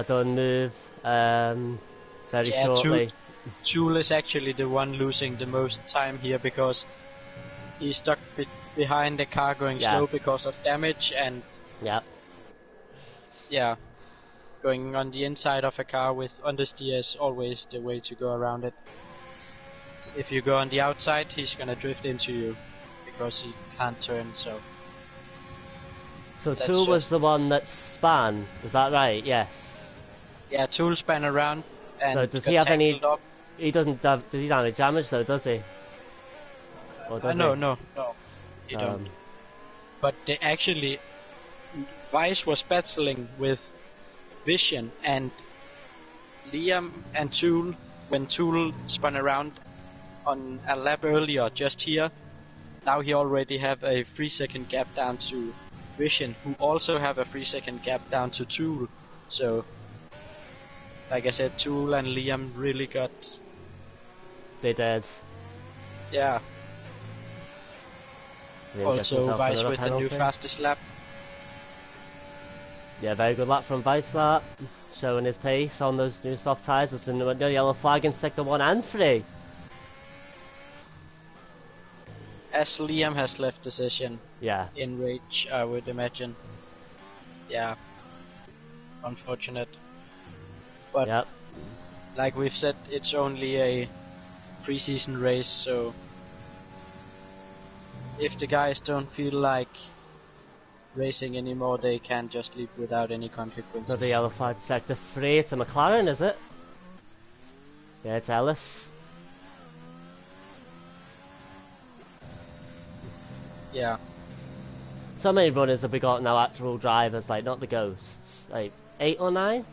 Speaker 1: done move very shortly.
Speaker 2: Tool is actually the one losing the most time here because he's stuck behind the car going slow because of damage, and going on the inside of a car with understeer is always the way to go around it. If you go on the outside, he's gonna drift into you because he can't turn.
Speaker 1: So Tool was the one that span, is that right? Yes.
Speaker 2: Yeah, Tool span around. And
Speaker 1: so does he have any? He doesn't have. Does he have any damage though? Does he? Or does
Speaker 2: no, he don't. But they actually, Vice was battling with Vision and Liam and Tool when Tool spun around on a lap earlier, just here. Now he already have a 3-second gap down to Vision, who also have a 3-second gap down to Tool. So, like I said, Tool and Liam really got...
Speaker 1: They did.
Speaker 2: Yeah.
Speaker 1: Liam gets
Speaker 2: Also,
Speaker 1: himself
Speaker 2: Vice
Speaker 1: another
Speaker 2: with
Speaker 1: penalty.
Speaker 2: the new fastest lap.
Speaker 1: Yeah, very good lap from Vice that. Showing his pace on those new soft tyres. There's a yellow flag in sector 1 and 3.
Speaker 2: As Liam has left the session.
Speaker 1: Yeah.
Speaker 2: In rage, I would imagine. Yeah. Unfortunate. But,
Speaker 1: Yep.
Speaker 2: like we've said, it's only a preseason race, so... If the guys don't feel like racing anymore, they can just leave without any consequences.
Speaker 1: Another yellow flag sector 3. It's a McLaren, is it? Yeah, it's Ellis.
Speaker 2: Yeah.
Speaker 1: So many runners have we got now, actual drivers, like not the ghosts. Like 8 or 9?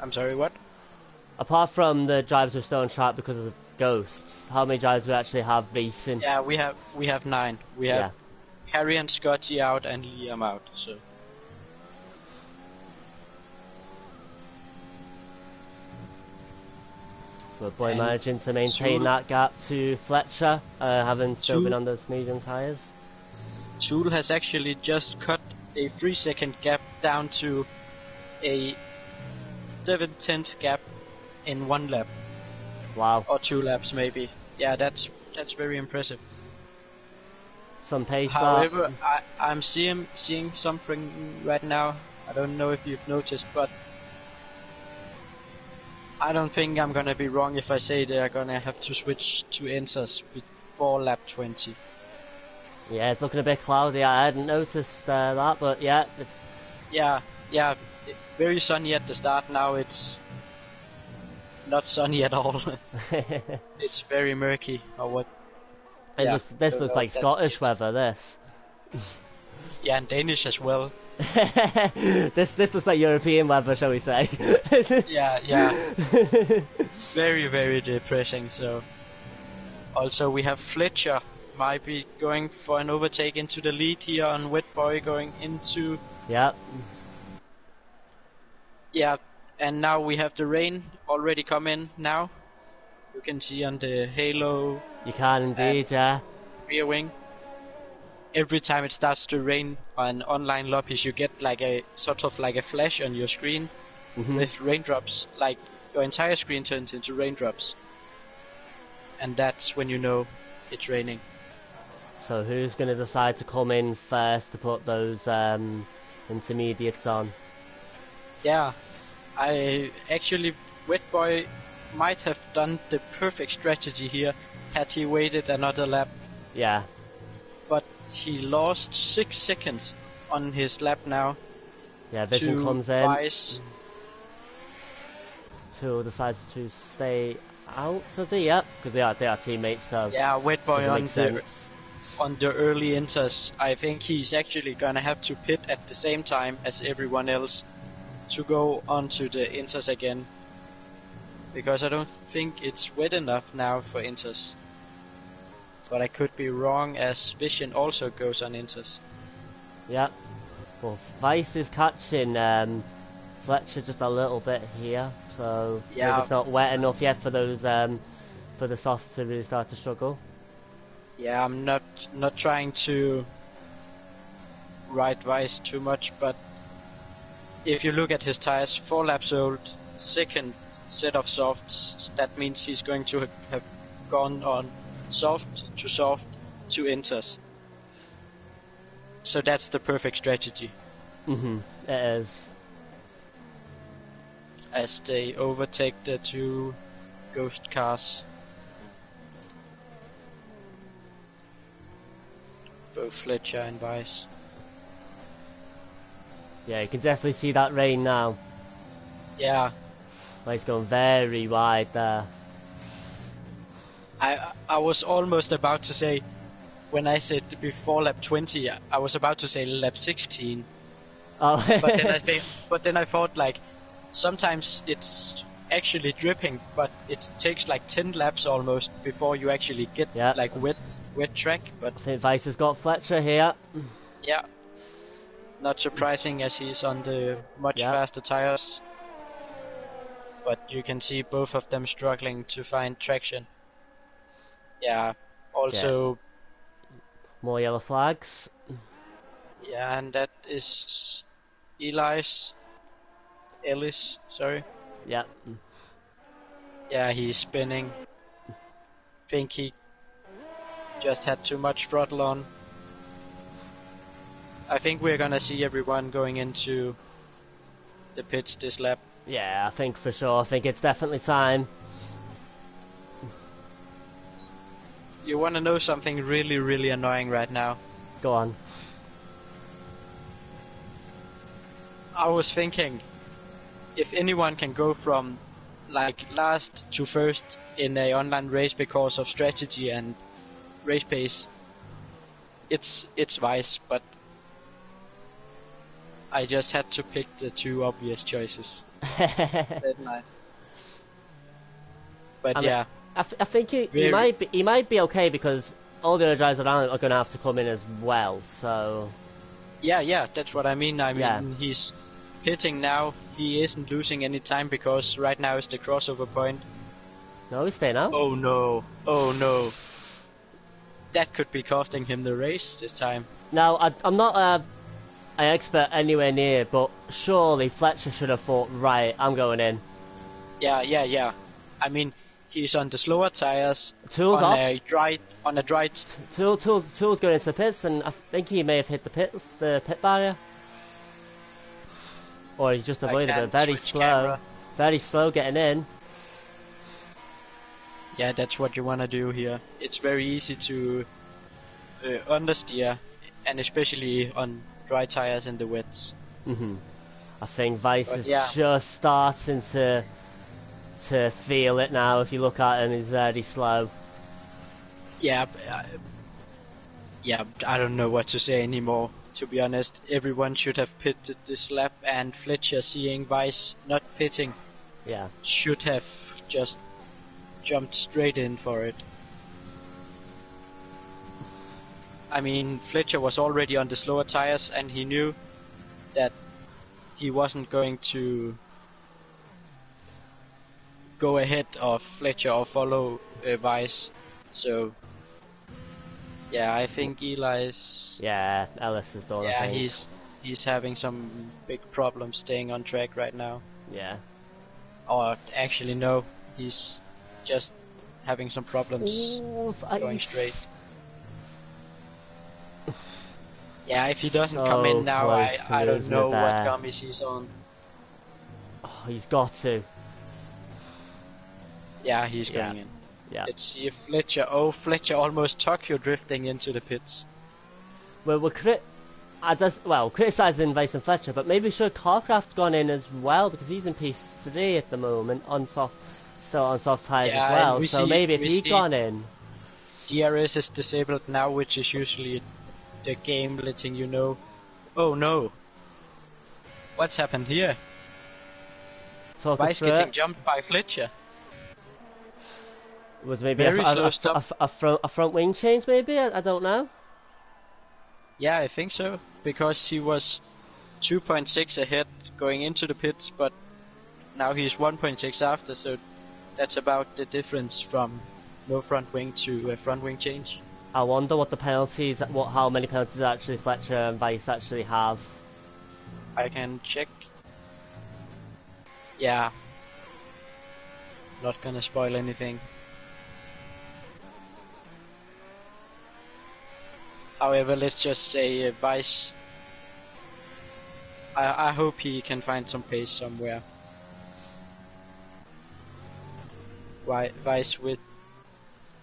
Speaker 2: I'm sorry, what?
Speaker 1: Apart from the drivers who are still on track because of the ghosts, how many drivers we actually have racing?
Speaker 2: Yeah, we have 9. We have Harry and Scotty out and Liam out, so...
Speaker 1: But boy,
Speaker 2: And
Speaker 1: managing to maintain that gap to Fletcher, having still been on those medium tyres.
Speaker 2: Tool has actually just cut a 3-second gap down to a 7/10th gap in 1 lap.
Speaker 1: Wow.
Speaker 2: Or 2 laps maybe. Yeah, that's very impressive.
Speaker 1: Some pace.
Speaker 2: However, I'm seeing something right now. I don't know if you've noticed, but I don't think I'm gonna be wrong if I say they're gonna have to switch to Inters before lap 20.
Speaker 1: Yeah, it's looking a bit cloudy. I hadn't noticed that, but yeah, it's...
Speaker 2: Yeah, very sunny at the start. Now it's not sunny at all. It's very murky, or what?
Speaker 1: This looks like Scottish weather, this.
Speaker 2: Yeah, and Danish as well.
Speaker 1: this looks like European weather, shall we say.
Speaker 2: Yeah. Very, very depressing, so... Also, we have Fletcher might be going for an overtake into the lead here on Wet Boy going into...
Speaker 1: Yep.
Speaker 2: Yeah, and now we have the rain already come in now. You can see on the halo...
Speaker 1: You can indeed, yeah.
Speaker 2: Rear wing. Every time it starts to rain on online lobbies, you get like a sort of like a flash on your screen with raindrops. Like your entire screen turns into raindrops, and that's when you know it's raining.
Speaker 1: So who's going to decide to come in first to put those intermediates on?
Speaker 2: Yeah, I actually Wet Boy might have done the perfect strategy here had he waited another lap.
Speaker 1: Yeah.
Speaker 2: But he lost 6 seconds on his lap now.
Speaker 1: Yeah, Vision comes in.
Speaker 2: Vice.
Speaker 1: Tool decides to stay out of the... Yep, because they are teammates, so...
Speaker 2: Yeah, Wet Boy on
Speaker 1: on
Speaker 2: the early inters. I think he's actually gonna have to pit at the same time as everyone else to go onto the inters again. Because I don't think it's wet enough now for inters. But I could be wrong, as Vision also goes on inters.
Speaker 1: Yep. Well, Vice is catching Fletcher just a little bit here, so maybe it's not wet enough yet for those for the softs to really start to struggle.
Speaker 2: Yeah, I'm not trying to ride Vice too much, but if you look at his tires, 4 laps old, second set of softs, that means he's going to have gone on soft to inters. So that's the perfect strategy.
Speaker 1: It is.
Speaker 2: As they overtake the 2 ghost cars. Both Fletcher and Vice.
Speaker 1: Yeah, you can definitely see that rain now.
Speaker 2: Yeah.
Speaker 1: He's going very wide there.
Speaker 2: I was almost about to say, when I said before lap 20, I was about to say lap 16.
Speaker 1: Oh.
Speaker 2: but then I thought, like, sometimes it's actually dripping, but it takes like 10 laps almost before you actually get like wet track. But
Speaker 1: I think Vice has got Fletcher here.
Speaker 2: Yeah. Not surprising as he's on the much faster tires. But you can see both of them struggling to find traction. Yeah, also...
Speaker 1: More yellow flags.
Speaker 2: Yeah, and that is Ellis, sorry.
Speaker 1: Yeah.
Speaker 2: Yeah, he's spinning. Think he just had too much throttle on. I think we're gonna see everyone going into the pits this lap.
Speaker 1: Yeah, I think for sure. I think it's definitely time.
Speaker 2: You wanna know something really, really annoying right now?
Speaker 1: Go on.
Speaker 2: I was thinking, if anyone can go from like last to first in a online race because of strategy and race pace, it's Vice, but I just had to pick the two obvious choices. But yeah,
Speaker 1: I think he might be okay because all the other drivers around are going to have to come in as well. So
Speaker 2: yeah, that's what I mean. I mean, he's pitting now. He isn't losing any time because right now is the crossover point.
Speaker 1: No, he's staying out.
Speaker 2: Oh no! Oh no! That could be costing him the race this time.
Speaker 1: Now, I'm not an expert anywhere near, but surely Fletcher should have thought, right, I'm going in.
Speaker 2: Yeah. I mean, he's on the slower tires.
Speaker 1: Tools
Speaker 2: on
Speaker 1: off.
Speaker 2: On a dry.
Speaker 1: Tools going into the pits, and I think he may have hit the pit barrier. Or he just avoided it. Very slow getting in.
Speaker 2: Yeah, that's what you want to do here. It's very easy to understeer, and especially on dry tires in the wets.
Speaker 1: I think Vice is just starting to feel it now. If you look at him, he's very slow.
Speaker 2: Yeah, I don't know what to say anymore. To be honest, everyone should have pitted this lap, and Fletcher, seeing Vice not pitting, should have just jumped straight in for it. I mean, Fletcher was already on the slower tires, and he knew that he wasn't going to go ahead of Fletcher or follow Vice. So yeah, I think Eli's...
Speaker 1: Yeah, Ellis is done.
Speaker 2: Yeah, he's having some big problems staying on track right now.
Speaker 1: Yeah.
Speaker 2: Or actually no, he's just having some problems going straight. Yeah, if he doesn't come in now, I don't know what gummies he's on.
Speaker 1: Oh, he's got to.
Speaker 2: Yeah, he's going in.
Speaker 1: Yeah.
Speaker 2: Let's see if Fletcher... Oh, Fletcher almost Tokyo drifting into the pits.
Speaker 1: Well, criticising Vice and Fletcher, but maybe should Carcraft gone in as well, because he's in P3 at the moment, still on soft tyres as well, so maybe if he'd gone in...
Speaker 2: DRS is disabled now, which is usually the game letting you know. Oh no! What's happened here? Vice getting jumped by Fletcher.
Speaker 1: Was maybe a front wing change, maybe? I don't know.
Speaker 2: Yeah, I think so. Because he was 2.6 ahead going into the pits, but now he's 1.6 after, so that's about the difference from no front wing to a front wing change.
Speaker 1: I wonder what the penalties, how many penalties actually Fletcher and Vice actually have.
Speaker 2: I can check. Yeah. Not gonna spoil anything. However, let's just say Vice. I hope he can find some pace somewhere. Vice with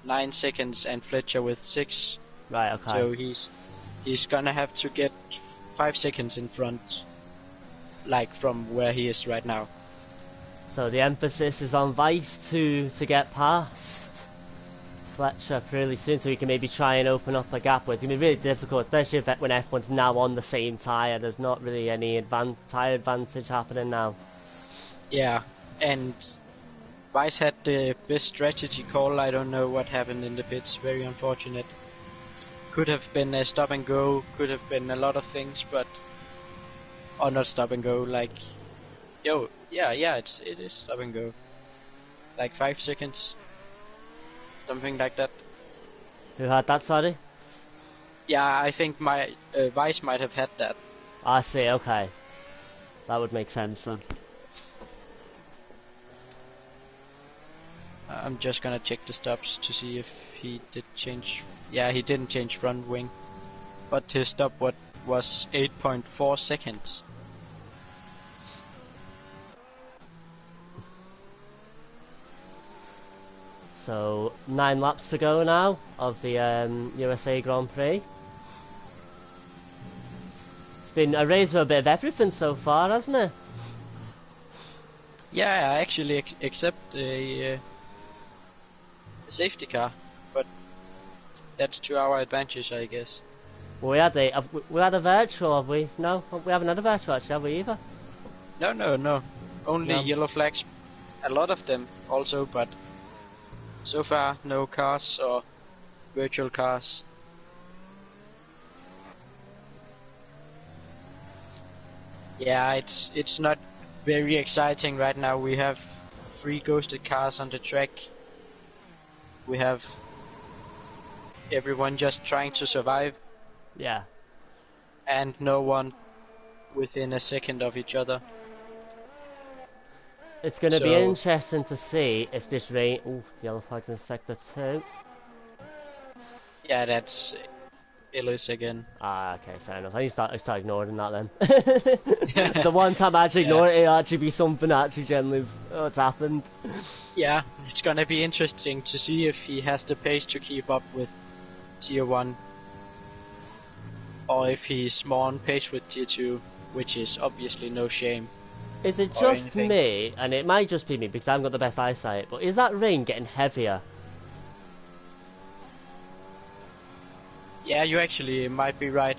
Speaker 2: 9 seconds and Fletcher with 6.
Speaker 1: Right, okay.
Speaker 2: So he's gonna have to get 5 seconds in front, like from where he is right now.
Speaker 1: So the emphasis is on Vice to get past Fletcher really soon, so he can maybe try and open up a gap. It's gonna be really difficult, especially when everyone's now on the same tyre. There's not really any tyre advantage happening now.
Speaker 2: Yeah, and Vice had the best strategy call. I don't know what happened in the pits. Very unfortunate. Could have been a stop and go. Could have been a lot of things, but Or not stop and go, like... Yo, yeah, it is stop and go. Like 5 seconds. Something like that.
Speaker 1: Who had that, sorry?
Speaker 2: Yeah, I think my Vice might have had that.
Speaker 1: I see, okay. That would make sense then.
Speaker 2: I'm just gonna check the stops to see if he did change. Yeah, he didn't change front wing. But his stop was 8.4 seconds.
Speaker 1: So 9 laps to go now of the USA Grand Prix. It's been a race with a bit of everything so far, hasn't it?
Speaker 2: Yeah, I actually accept a safety car, but that's to our advantage, I guess.
Speaker 1: Well, we had a virtual, have we? No, we haven't had a virtual actually, have we either?
Speaker 2: No. Only
Speaker 1: No.
Speaker 2: yellow flags. A lot of them also, but so far no cars or virtual cars. Yeah, it's not very exciting right now. We have 3 ghosted cars on the track. We have everyone just trying to survive,
Speaker 1: Yeah.
Speaker 2: and no one within a second of each other.
Speaker 1: It's going to be
Speaker 2: So-
Speaker 1: interesting to see if this rain... Ooh, the yellow flag's in sector 2.
Speaker 2: Yeah, that's Ellis again.
Speaker 1: Ah, okay, fair enough. I start ignoring that then. The one time I actually ignore it, it'll actually be something actually generally what's happened.
Speaker 2: Yeah, it's gonna be interesting to see if he has the pace to keep up with Tier 1. Or if he's more on pace with Tier 2, which is obviously no shame.
Speaker 1: Is it
Speaker 2: Or
Speaker 1: just
Speaker 2: anything.
Speaker 1: me, and it might just be me because I haven't got the best eyesight, but is that rain getting heavier?
Speaker 2: Yeah, you actually might be right.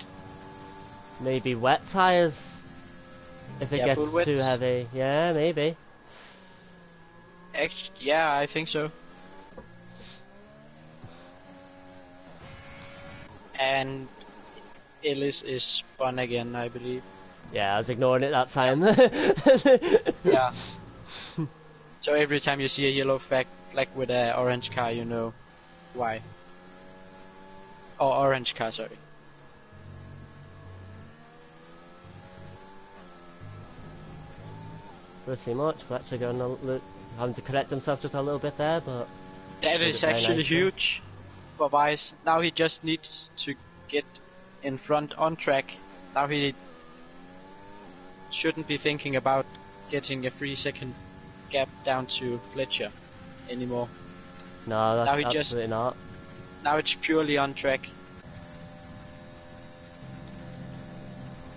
Speaker 1: Maybe wet tyres? If it
Speaker 2: Yeah,
Speaker 1: gets
Speaker 2: full
Speaker 1: too
Speaker 2: wets.
Speaker 1: heavy. Yeah, maybe.
Speaker 2: Yeah, I think so. And Ellis is spun again, I believe.
Speaker 1: Yeah, I was ignoring it that time.
Speaker 2: Yeah. So every time you see a yellow flag with an orange car, you know why. Or orange car, sorry.
Speaker 1: We'll see much. Fletcher going having to correct himself just a little bit there, but
Speaker 2: That
Speaker 1: Did
Speaker 2: is
Speaker 1: it very
Speaker 2: actually
Speaker 1: nicely.
Speaker 2: huge for Vice. Now he just needs to get in front on track. Now he shouldn't be thinking about getting a 3-second gap down to Fletcher anymore.
Speaker 1: no,
Speaker 2: Now he
Speaker 1: that's
Speaker 2: just-
Speaker 1: absolutely not.
Speaker 2: Now it's purely on track.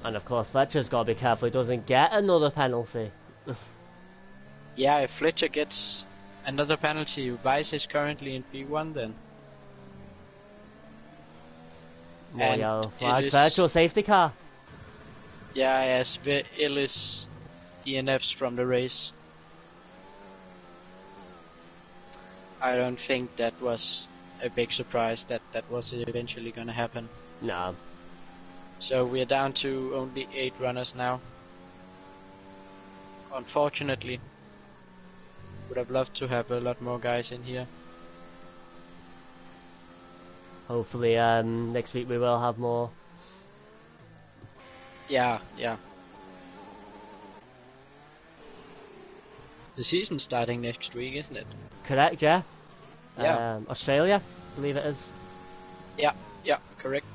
Speaker 1: And of course, Fletcher's got to be careful he doesn't get another penalty.
Speaker 2: Yeah, if Fletcher gets another penalty, Vice is currently in P1 then.
Speaker 1: More
Speaker 2: And
Speaker 1: yellow
Speaker 2: it
Speaker 1: flags.
Speaker 2: is-
Speaker 1: Virtual safety car.
Speaker 2: Yeah, as Ellis DNFs from the race. I don't think that was a big surprise that was eventually gonna happen.
Speaker 1: No.
Speaker 2: So we're down to only 8 runners now. Unfortunately. Would have loved to have a lot more guys in here.
Speaker 1: Hopefully, next week we will have more.
Speaker 2: Yeah. The season's starting next week, isn't it?
Speaker 1: Correct, yeah?
Speaker 2: Yeah.
Speaker 1: Australia, I believe it is.
Speaker 2: Yeah, correct.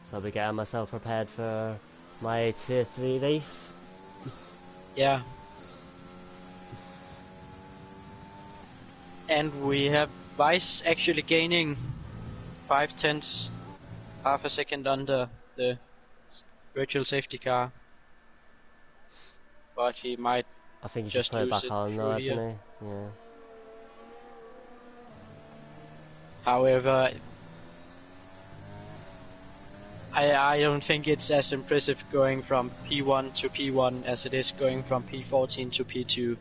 Speaker 1: So I'll be getting myself prepared for my tier 3 race.
Speaker 2: Yeah. And we have Vice actually gaining 5/10, half a second under the virtual safety car. But he might.
Speaker 1: I think he's
Speaker 2: Just
Speaker 1: just put it
Speaker 2: lose
Speaker 1: back
Speaker 2: it
Speaker 1: on though,
Speaker 2: through
Speaker 1: hasn't he? Yeah.
Speaker 2: However, I don't think it's as impressive going from P1 to P1 as it is going from P14 to P2.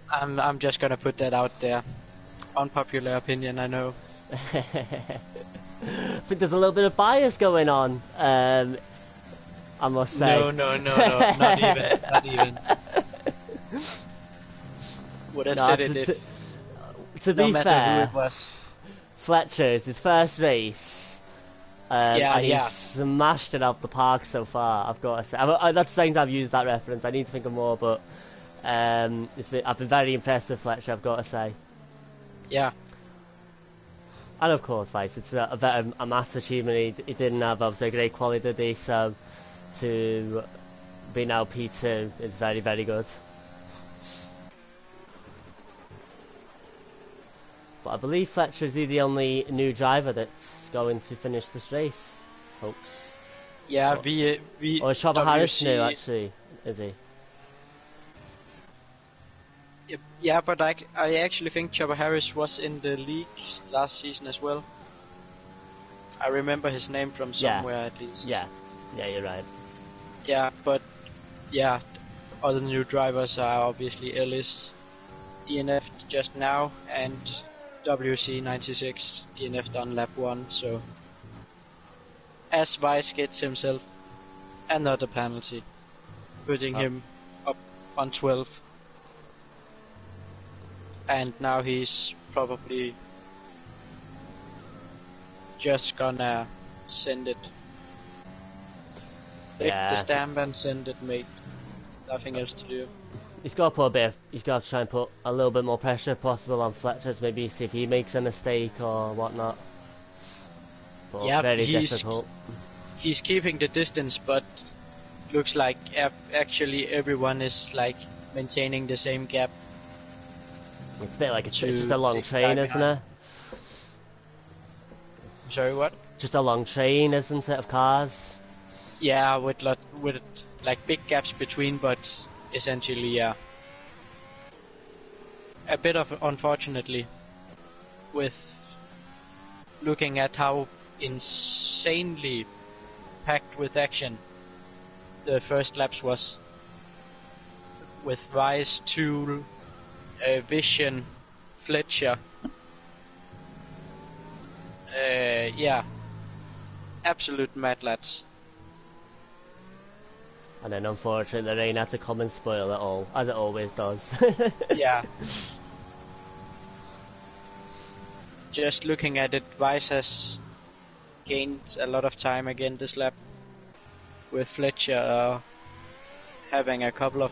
Speaker 2: I'm just gonna put that out there. Unpopular opinion, I know.
Speaker 1: I think there's a little bit of bias going on. I must say.
Speaker 2: No, not even, not even. Would have
Speaker 1: No,
Speaker 2: said it if,
Speaker 1: to
Speaker 2: no
Speaker 1: be
Speaker 2: matter who
Speaker 1: fair,
Speaker 2: it was.
Speaker 1: Fletcher's his first race,
Speaker 2: Yeah,
Speaker 1: and he's
Speaker 2: yeah.
Speaker 1: smashed it out the park so far. I've got to say, that's the second time I've used that reference. I need to think of more, but I've been very impressed with Fletcher. I've got to say,
Speaker 2: Yeah,
Speaker 1: and of course, Vice, it's a massive achievement. He didn't have obviously a great quality, did he? So to be now P2 is very, very good. But I believe Fletcher is the only new driver that's going to finish this race. Hope.
Speaker 2: yeah.
Speaker 1: Or is Shabba Harris new,
Speaker 2: WC
Speaker 1: actually? Is he?
Speaker 2: Yeah, but I actually think Chubba Harris was in the league last season as well. I remember his name from somewhere at least.
Speaker 1: Yeah, you're right.
Speaker 2: Yeah, but yeah, other new drivers are obviously Ellis, DNF just now, and WC96 DNF'd on lap 1, so as Vice gets himself another penalty, putting him up on 12. And now he's probably just gonna send it. Lick the stamp and send it, mate. Nothing else to do.
Speaker 1: He's got to try and put a little bit more pressure if possible on Fletcher to maybe see if he makes a mistake or whatnot. But
Speaker 2: Yeah,
Speaker 1: very difficult.
Speaker 2: He's keeping the distance, but looks like actually everyone is like maintaining the same gap.
Speaker 1: It's a bit like it's just a long train, isn't it?
Speaker 2: Sorry, what?
Speaker 1: Just a long train, isn't it, of cars?
Speaker 2: Yeah, with like big gaps between, but essentially, yeah. A bit of unfortunately, with looking at how insanely packed with action the first laps was, with Rice, Tool, Vision, Fletcher. Yeah, absolute mad lads.
Speaker 1: And then unfortunately the rain had to come and spoil it all, as it always does.
Speaker 2: Yeah. Just looking at it, Vice has gained a lot of time again this lap, with Fletcher having a couple of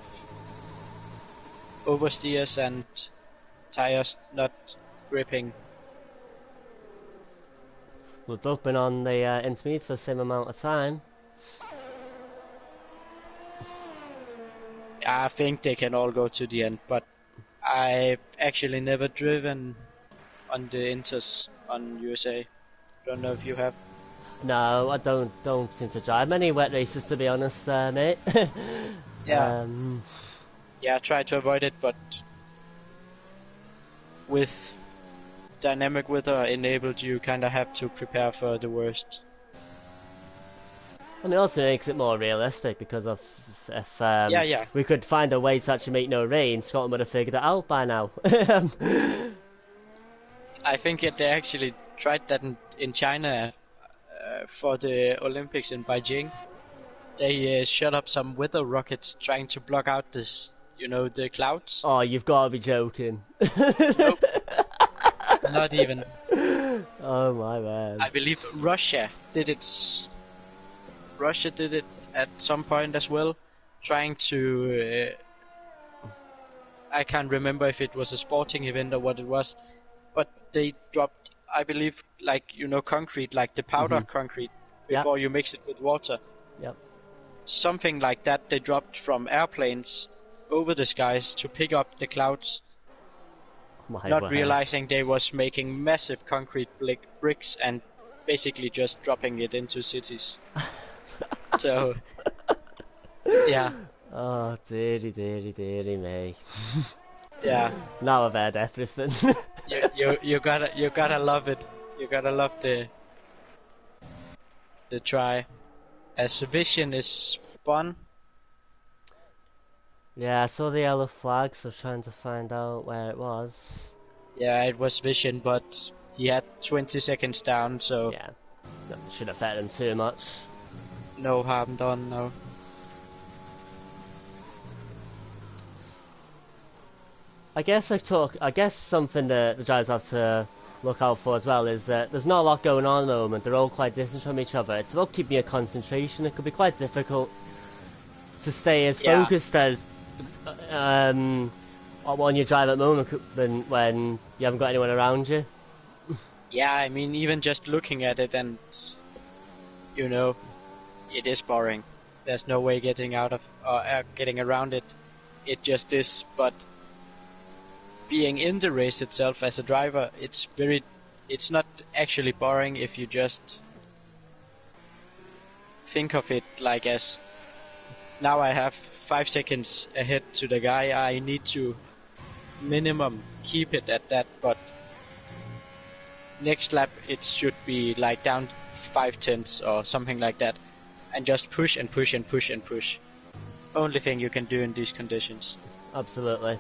Speaker 2: oversteers and tires not gripping.
Speaker 1: We've both been on the intermediates for the same amount of time.
Speaker 2: I think they can all go to the end, but I've actually never driven on the Inters on USA. Don't know if you have.
Speaker 1: No, I don't seem to drive many wet races, to be honest, mate.
Speaker 2: Yeah. Yeah, I try to avoid it, but with dynamic weather enabled, you kind of have to prepare for the worst.
Speaker 1: And it also makes it more realistic because of if
Speaker 2: Yeah.
Speaker 1: we could find a way to actually make no rain, Scotland would have figured it out by now.
Speaker 2: I think they actually tried that in China for the Olympics in Beijing. They shot up some weather rockets trying to block out this, the clouds.
Speaker 1: Oh, you've got to be joking.
Speaker 2: Nope. Not even.
Speaker 1: Oh my man.
Speaker 2: I believe Russia did it at some point as well, trying to I can't remember if it was a sporting event or what it was, but they dropped, I believe, concrete, like the powder concrete, before you mix it with water.
Speaker 1: Yep.
Speaker 2: Something like that they dropped from airplanes over the skies to pick up the clouds, not realizing they was making massive concrete bricks and basically just dropping it into cities. So, yeah.
Speaker 1: Oh, dearie me.
Speaker 2: Yeah.
Speaker 1: Now I've heard everything.
Speaker 2: you gotta love it. You gotta love the try. As Vision is spun.
Speaker 1: Yeah, I saw the yellow flag, so trying to find out where it was.
Speaker 2: Yeah, it was Vision, but he had 20 seconds down, so
Speaker 1: Yeah, that shouldn't affect him too much.
Speaker 2: no harm done, no.
Speaker 1: I guess something that the drivers have to look out for as well is that there's not a lot going on at the moment. They're all quite distant from each other. It's about keeping your concentration. It could be quite difficult to stay as focused as on your drive at the moment than when you haven't got anyone around you.
Speaker 2: Yeah, I mean, even just looking at it, and you know, it is boring. There's no way getting out of getting around it. It just is. But being in the race itself as a driver, it's not actually boring if you just think of it like as, now I have 5 seconds ahead to the guy, I need to minimum keep it at that, but next lap it should be like down 5/10 or something like that, and just push and push and push and push. Only thing you can do in these conditions.
Speaker 1: Absolutely.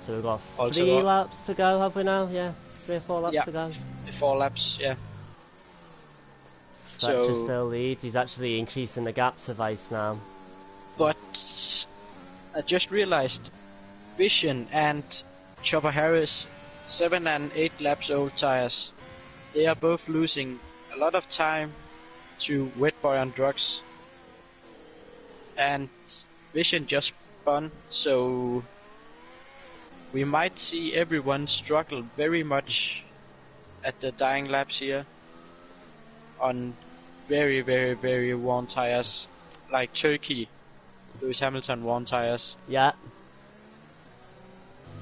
Speaker 1: So we've got
Speaker 2: Also,
Speaker 1: 3 laps to go, have we now? Yeah, 3 or 4 laps
Speaker 2: yeah,
Speaker 1: to go.
Speaker 2: 4 laps, yeah.
Speaker 1: Thatcher still leads. He's actually increasing the gap to Vice now.
Speaker 2: But I just realized Vision and Chopper Harris, 7 and 8 laps old tires. They are both losing a lot of time to Wet Boy on drugs. And Vision just spun, so we might see everyone struggle very much at the dying laps here on very, very, very worn tires, like Turkey, Lewis Hamilton worn tires.
Speaker 1: Yeah.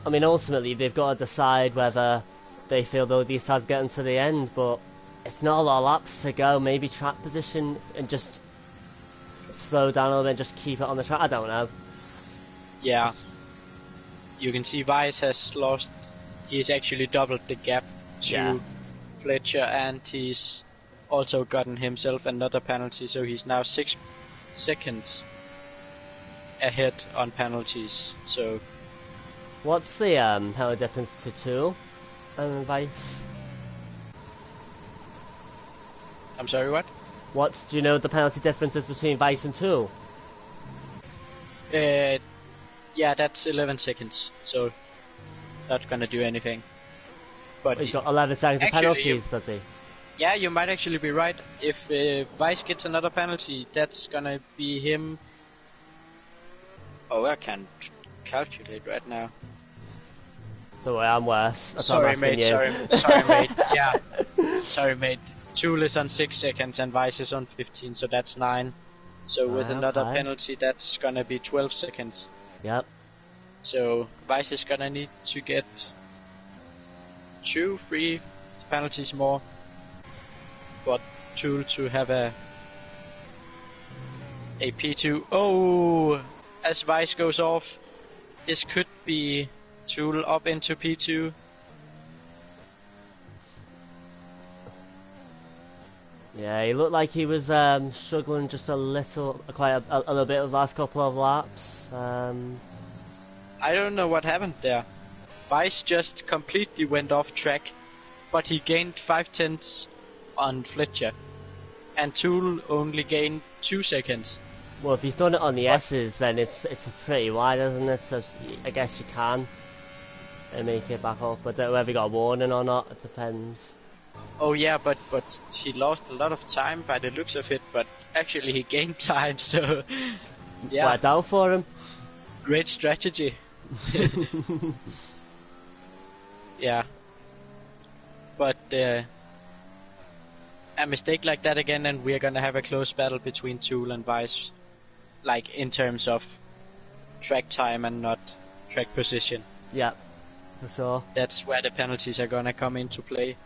Speaker 1: I mean, ultimately, they've got to decide whether they feel though these tires get them to the end, but it's not a lot of laps to go. Maybe track position and just slow down a little bit and just keep it on the track. I don't know.
Speaker 2: Yeah. You can see Weiss has lost, he's actually doubled the gap to Fletcher, and he's also gotten himself another penalty, so he's now 6 seconds ahead on penalties. So
Speaker 1: what's the penalty difference to Tool and Vice?
Speaker 2: I'm sorry, what?
Speaker 1: Do you know the penalty differences between Vice and Tool?
Speaker 2: Yeah, that's 11 seconds, so not gonna do anything. But
Speaker 1: he's got 11 seconds of penalties, does he?
Speaker 2: Yeah, you might actually be right. If Vice gets another penalty, that's gonna be him. Oh, I can't calculate right now.
Speaker 1: Don't worry, I'm worse. That's
Speaker 2: Sorry, mate.
Speaker 1: you.
Speaker 2: Sorry, mate. Yeah, sorry, mate. Tool is on 6 seconds and Vice is on 15, so that's 9. So with another penalty, that's gonna be 12 seconds.
Speaker 1: Yep.
Speaker 2: So Vice is gonna need to get 2-3 penalties more, but Tool to have a P2. Oh, as Vice goes off, this could be Tool up into P2.
Speaker 1: Yeah, he looked like he was struggling just a little, quite a little bit of the last couple of laps.
Speaker 2: I don't know what happened there. Vice just completely went off track, but he gained 5/10 on Fletcher, and Tool only gained 2 seconds.
Speaker 1: Well, if he's done it on the S's, then it's pretty wide, isn't it? So I guess you can make it back up. But whether he got a warning or not, it depends.
Speaker 2: Oh yeah, but he lost a lot of time by the looks of it, but actually he gained time, so yeah.
Speaker 1: Worked out for him.
Speaker 2: Great strategy. Yeah. But a mistake like that again, and we're gonna have a close battle between Tool and Vice, like in terms of track time and not track position.
Speaker 1: Yeah, for sure.
Speaker 2: That's where the penalties are gonna come into play.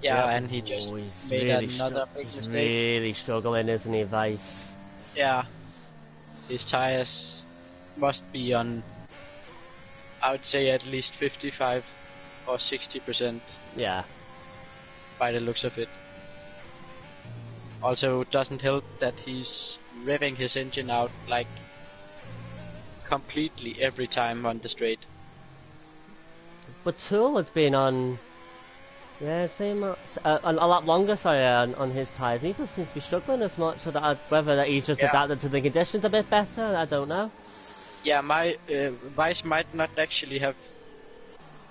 Speaker 2: Yeah, and he just made another big mistake.
Speaker 1: He's really struggling, isn't he, Vice?
Speaker 2: Yeah. His tires must be on, I would say, at least 55 or 60%.
Speaker 1: Yeah.
Speaker 2: By the looks of it. Also, it doesn't help that he's revving his engine out like completely every time on the straight.
Speaker 1: But Tool has been on, yeah, same, a lot longer, sorry, on his tyres. He just seems to be struggling as much, so that whether that he's just adapted to the conditions a bit better, I don't know.
Speaker 2: Yeah, my Vice might not actually have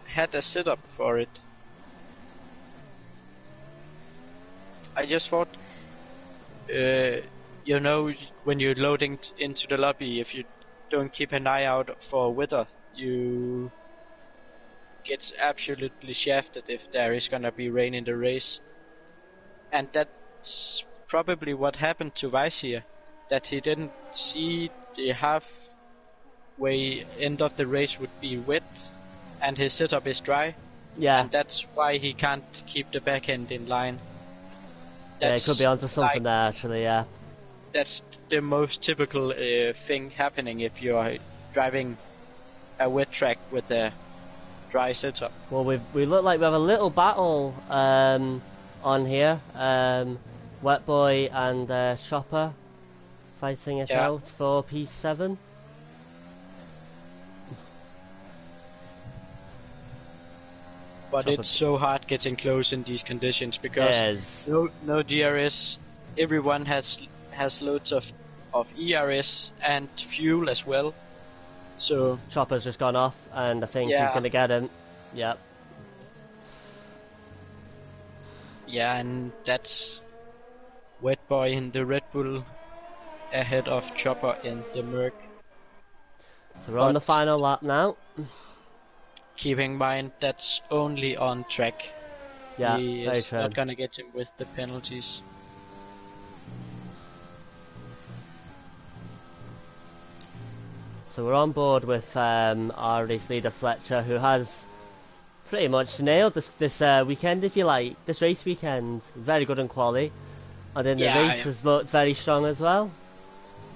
Speaker 2: had a setup for it. I just thought, you know, when you're loading into the lobby, if you don't keep an eye out for weather, you get absolutely shafted if there is gonna be rain in the race. And that's probably what happened to Vice here, that he didn't see the halfway end of the race would be wet, and his setup is dry.
Speaker 1: Yeah.
Speaker 2: And that's why he can't keep the back end in line.
Speaker 1: Yeah, it could be onto something there, actually, yeah.
Speaker 2: That's the most typical thing happening if you're driving a wet track with a dry setup.
Speaker 1: Well, we look like we have a little battle on here. Wet Boy and Shopper fighting it out for P7.
Speaker 2: But it's so hard getting close in these conditions because no DRS. Everyone has loads of ERS and fuel as well. So
Speaker 1: Chopper's just gone off, and I think he's gonna get him. Yep.
Speaker 2: Yeah, and that's Wet Boy in the Red Bull ahead of Chopper in the Merc.
Speaker 1: So we're on the final lap now.
Speaker 2: Keep in mind that's only on track.
Speaker 1: Yeah,
Speaker 2: he
Speaker 1: very
Speaker 2: is
Speaker 1: true.
Speaker 2: not gonna get him with the penalties.
Speaker 1: So we're on board with our race leader Fletcher, who has pretty much nailed this weekend, if you like. This race weekend, very good in quali, and then the race has looked very strong as well.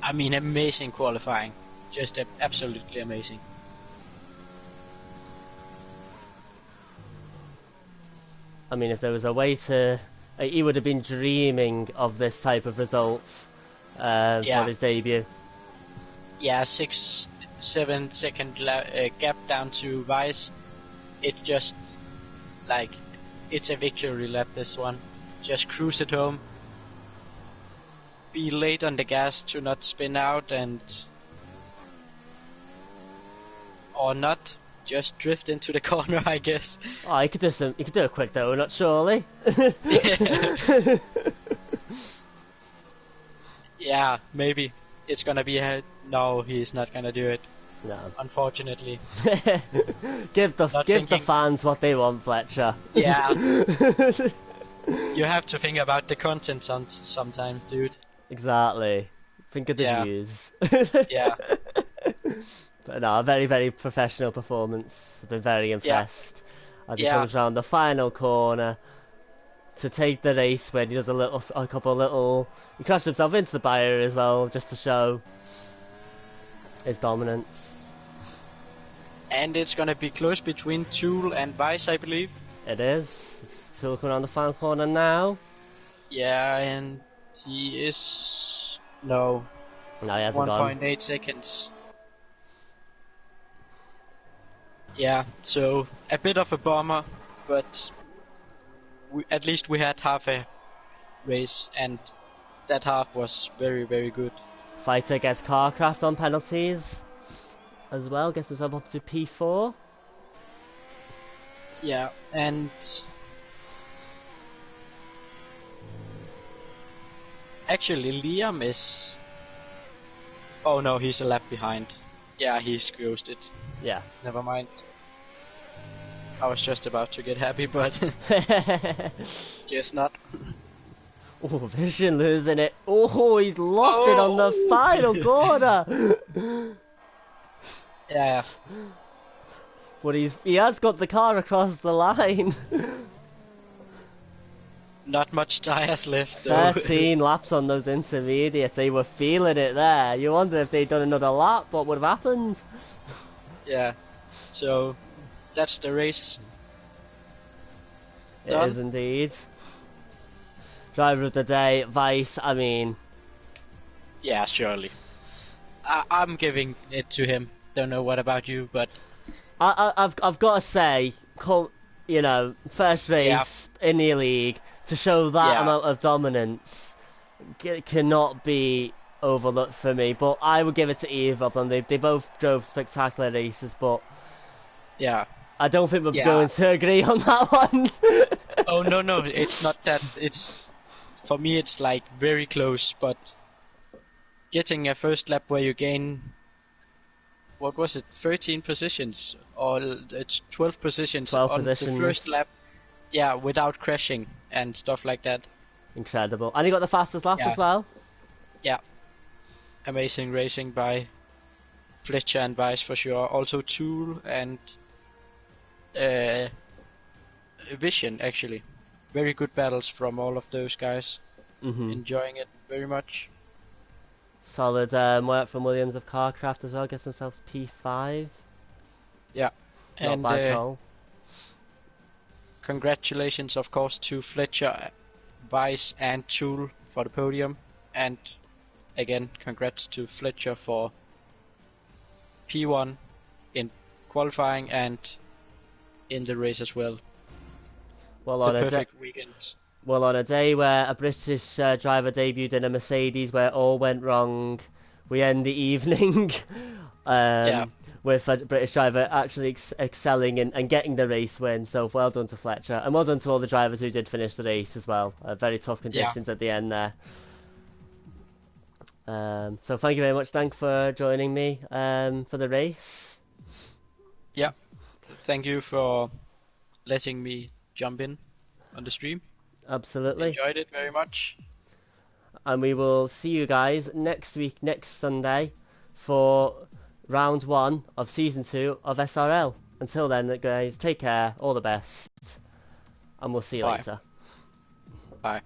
Speaker 2: I mean, amazing qualifying, just absolutely amazing.
Speaker 1: I mean, if there was a way to, he would have been dreaming of this type of results for his debut.
Speaker 2: Yeah, 6-7 second gap down to Vice. It just, like, it's a victory lap, this one. Just cruise it home. Be late on the gas to not spin out and... or not. Just drift into the corner, I guess.
Speaker 1: Oh, you could do a quick donut, surely.
Speaker 2: Yeah, maybe. It's gonna be a... No, he's not gonna do it.
Speaker 1: No.
Speaker 2: Unfortunately.
Speaker 1: give the fans what they want, Fletcher.
Speaker 2: Yeah. You have to think about the content sometime, dude.
Speaker 1: Exactly. Think of the views.
Speaker 2: Yeah.
Speaker 1: But no, a very, very professional performance. I've been very impressed as he comes around the final corner to take the race win. He does he crashed himself into the barrier as well, just to show his dominance.
Speaker 2: And it's gonna be close between Tool and Vice, I believe.
Speaker 1: It is. It's Tool coming around the final corner now.
Speaker 2: Yeah, and he is... No.
Speaker 1: No, he hasn't gone.
Speaker 2: 1.8 seconds. Yeah, so a bit of a bummer, but at least we had half a race, and that half was very, very good.
Speaker 1: Fighter gets Carcraft on penalties as well, gets himself up to P4.
Speaker 2: Yeah, and actually Liam is... Oh no, he's a lap behind. Yeah, he's ghosted.
Speaker 1: Yeah.
Speaker 2: Never mind. I was just about to get happy, but guess not.
Speaker 1: Oh, Vision losing it. Oh, he's lost it on the final corner.
Speaker 2: Yeah.
Speaker 1: But he has got the car across the line.
Speaker 2: Not much tires left though.
Speaker 1: 13 laps on those intermediates. They were feeling it there. You wonder if they'd done another lap, what would have happened?
Speaker 2: Yeah. So that's the race.
Speaker 1: It is indeed. Driver of the day, Vice, I mean...
Speaker 2: Yeah, surely. I'm giving it to him. Don't know what about you, but
Speaker 1: I've got to say, you know, first
Speaker 2: Yeah,
Speaker 1: race in the league to show that
Speaker 2: yeah,
Speaker 1: amount of dominance cannot be overlooked for me. But I would give it to either of them. They both drove spectacular races, but
Speaker 2: yeah,
Speaker 1: I don't think we're
Speaker 2: yeah.
Speaker 1: going to agree on that one.
Speaker 2: Oh no, no, it's not that. It's for me, it's like very close. But getting a first lap where you gain, what was it, 13 positions or it's 12 positions
Speaker 1: 12
Speaker 2: on the first
Speaker 1: positions.
Speaker 2: lap, yeah, without crashing and stuff like that.
Speaker 1: Incredible. And he got the fastest lap
Speaker 2: Yeah,
Speaker 1: as well.
Speaker 2: yeah, amazing racing by Fletcher and Vice for sure. Also Tool and uh, Vision actually. Very good battles from all of those guys. Enjoying it very much.
Speaker 1: Solid work from Williams of Carcraft as well. Gets himself P5.
Speaker 2: Yeah,
Speaker 1: Not
Speaker 2: and
Speaker 1: bad at all.
Speaker 2: congratulations, of course, to Fletcher, Vice, and Tool for the podium. And again, congrats to Fletcher for P1 in qualifying and in the race as well.
Speaker 1: Well,
Speaker 2: The perfect weekend.
Speaker 1: Well, on a day where a British driver debuted in a Mercedes where all went wrong, we end the evening with a British driver actually excelling and getting the race win. So well done to Fletcher, and well done to all the drivers who did finish the race as well. Very tough conditions at the end there. So thank you very much, Dank, for joining me for the race.
Speaker 2: Yeah, thank you for letting me jump in on the stream.
Speaker 1: Absolutely.
Speaker 2: Enjoyed it very much.
Speaker 1: And we will see you guys next week, next Sunday, for round 1 of season 2 of SRL. Until then, guys, take care, all the best, and we'll see you later.
Speaker 2: Bye.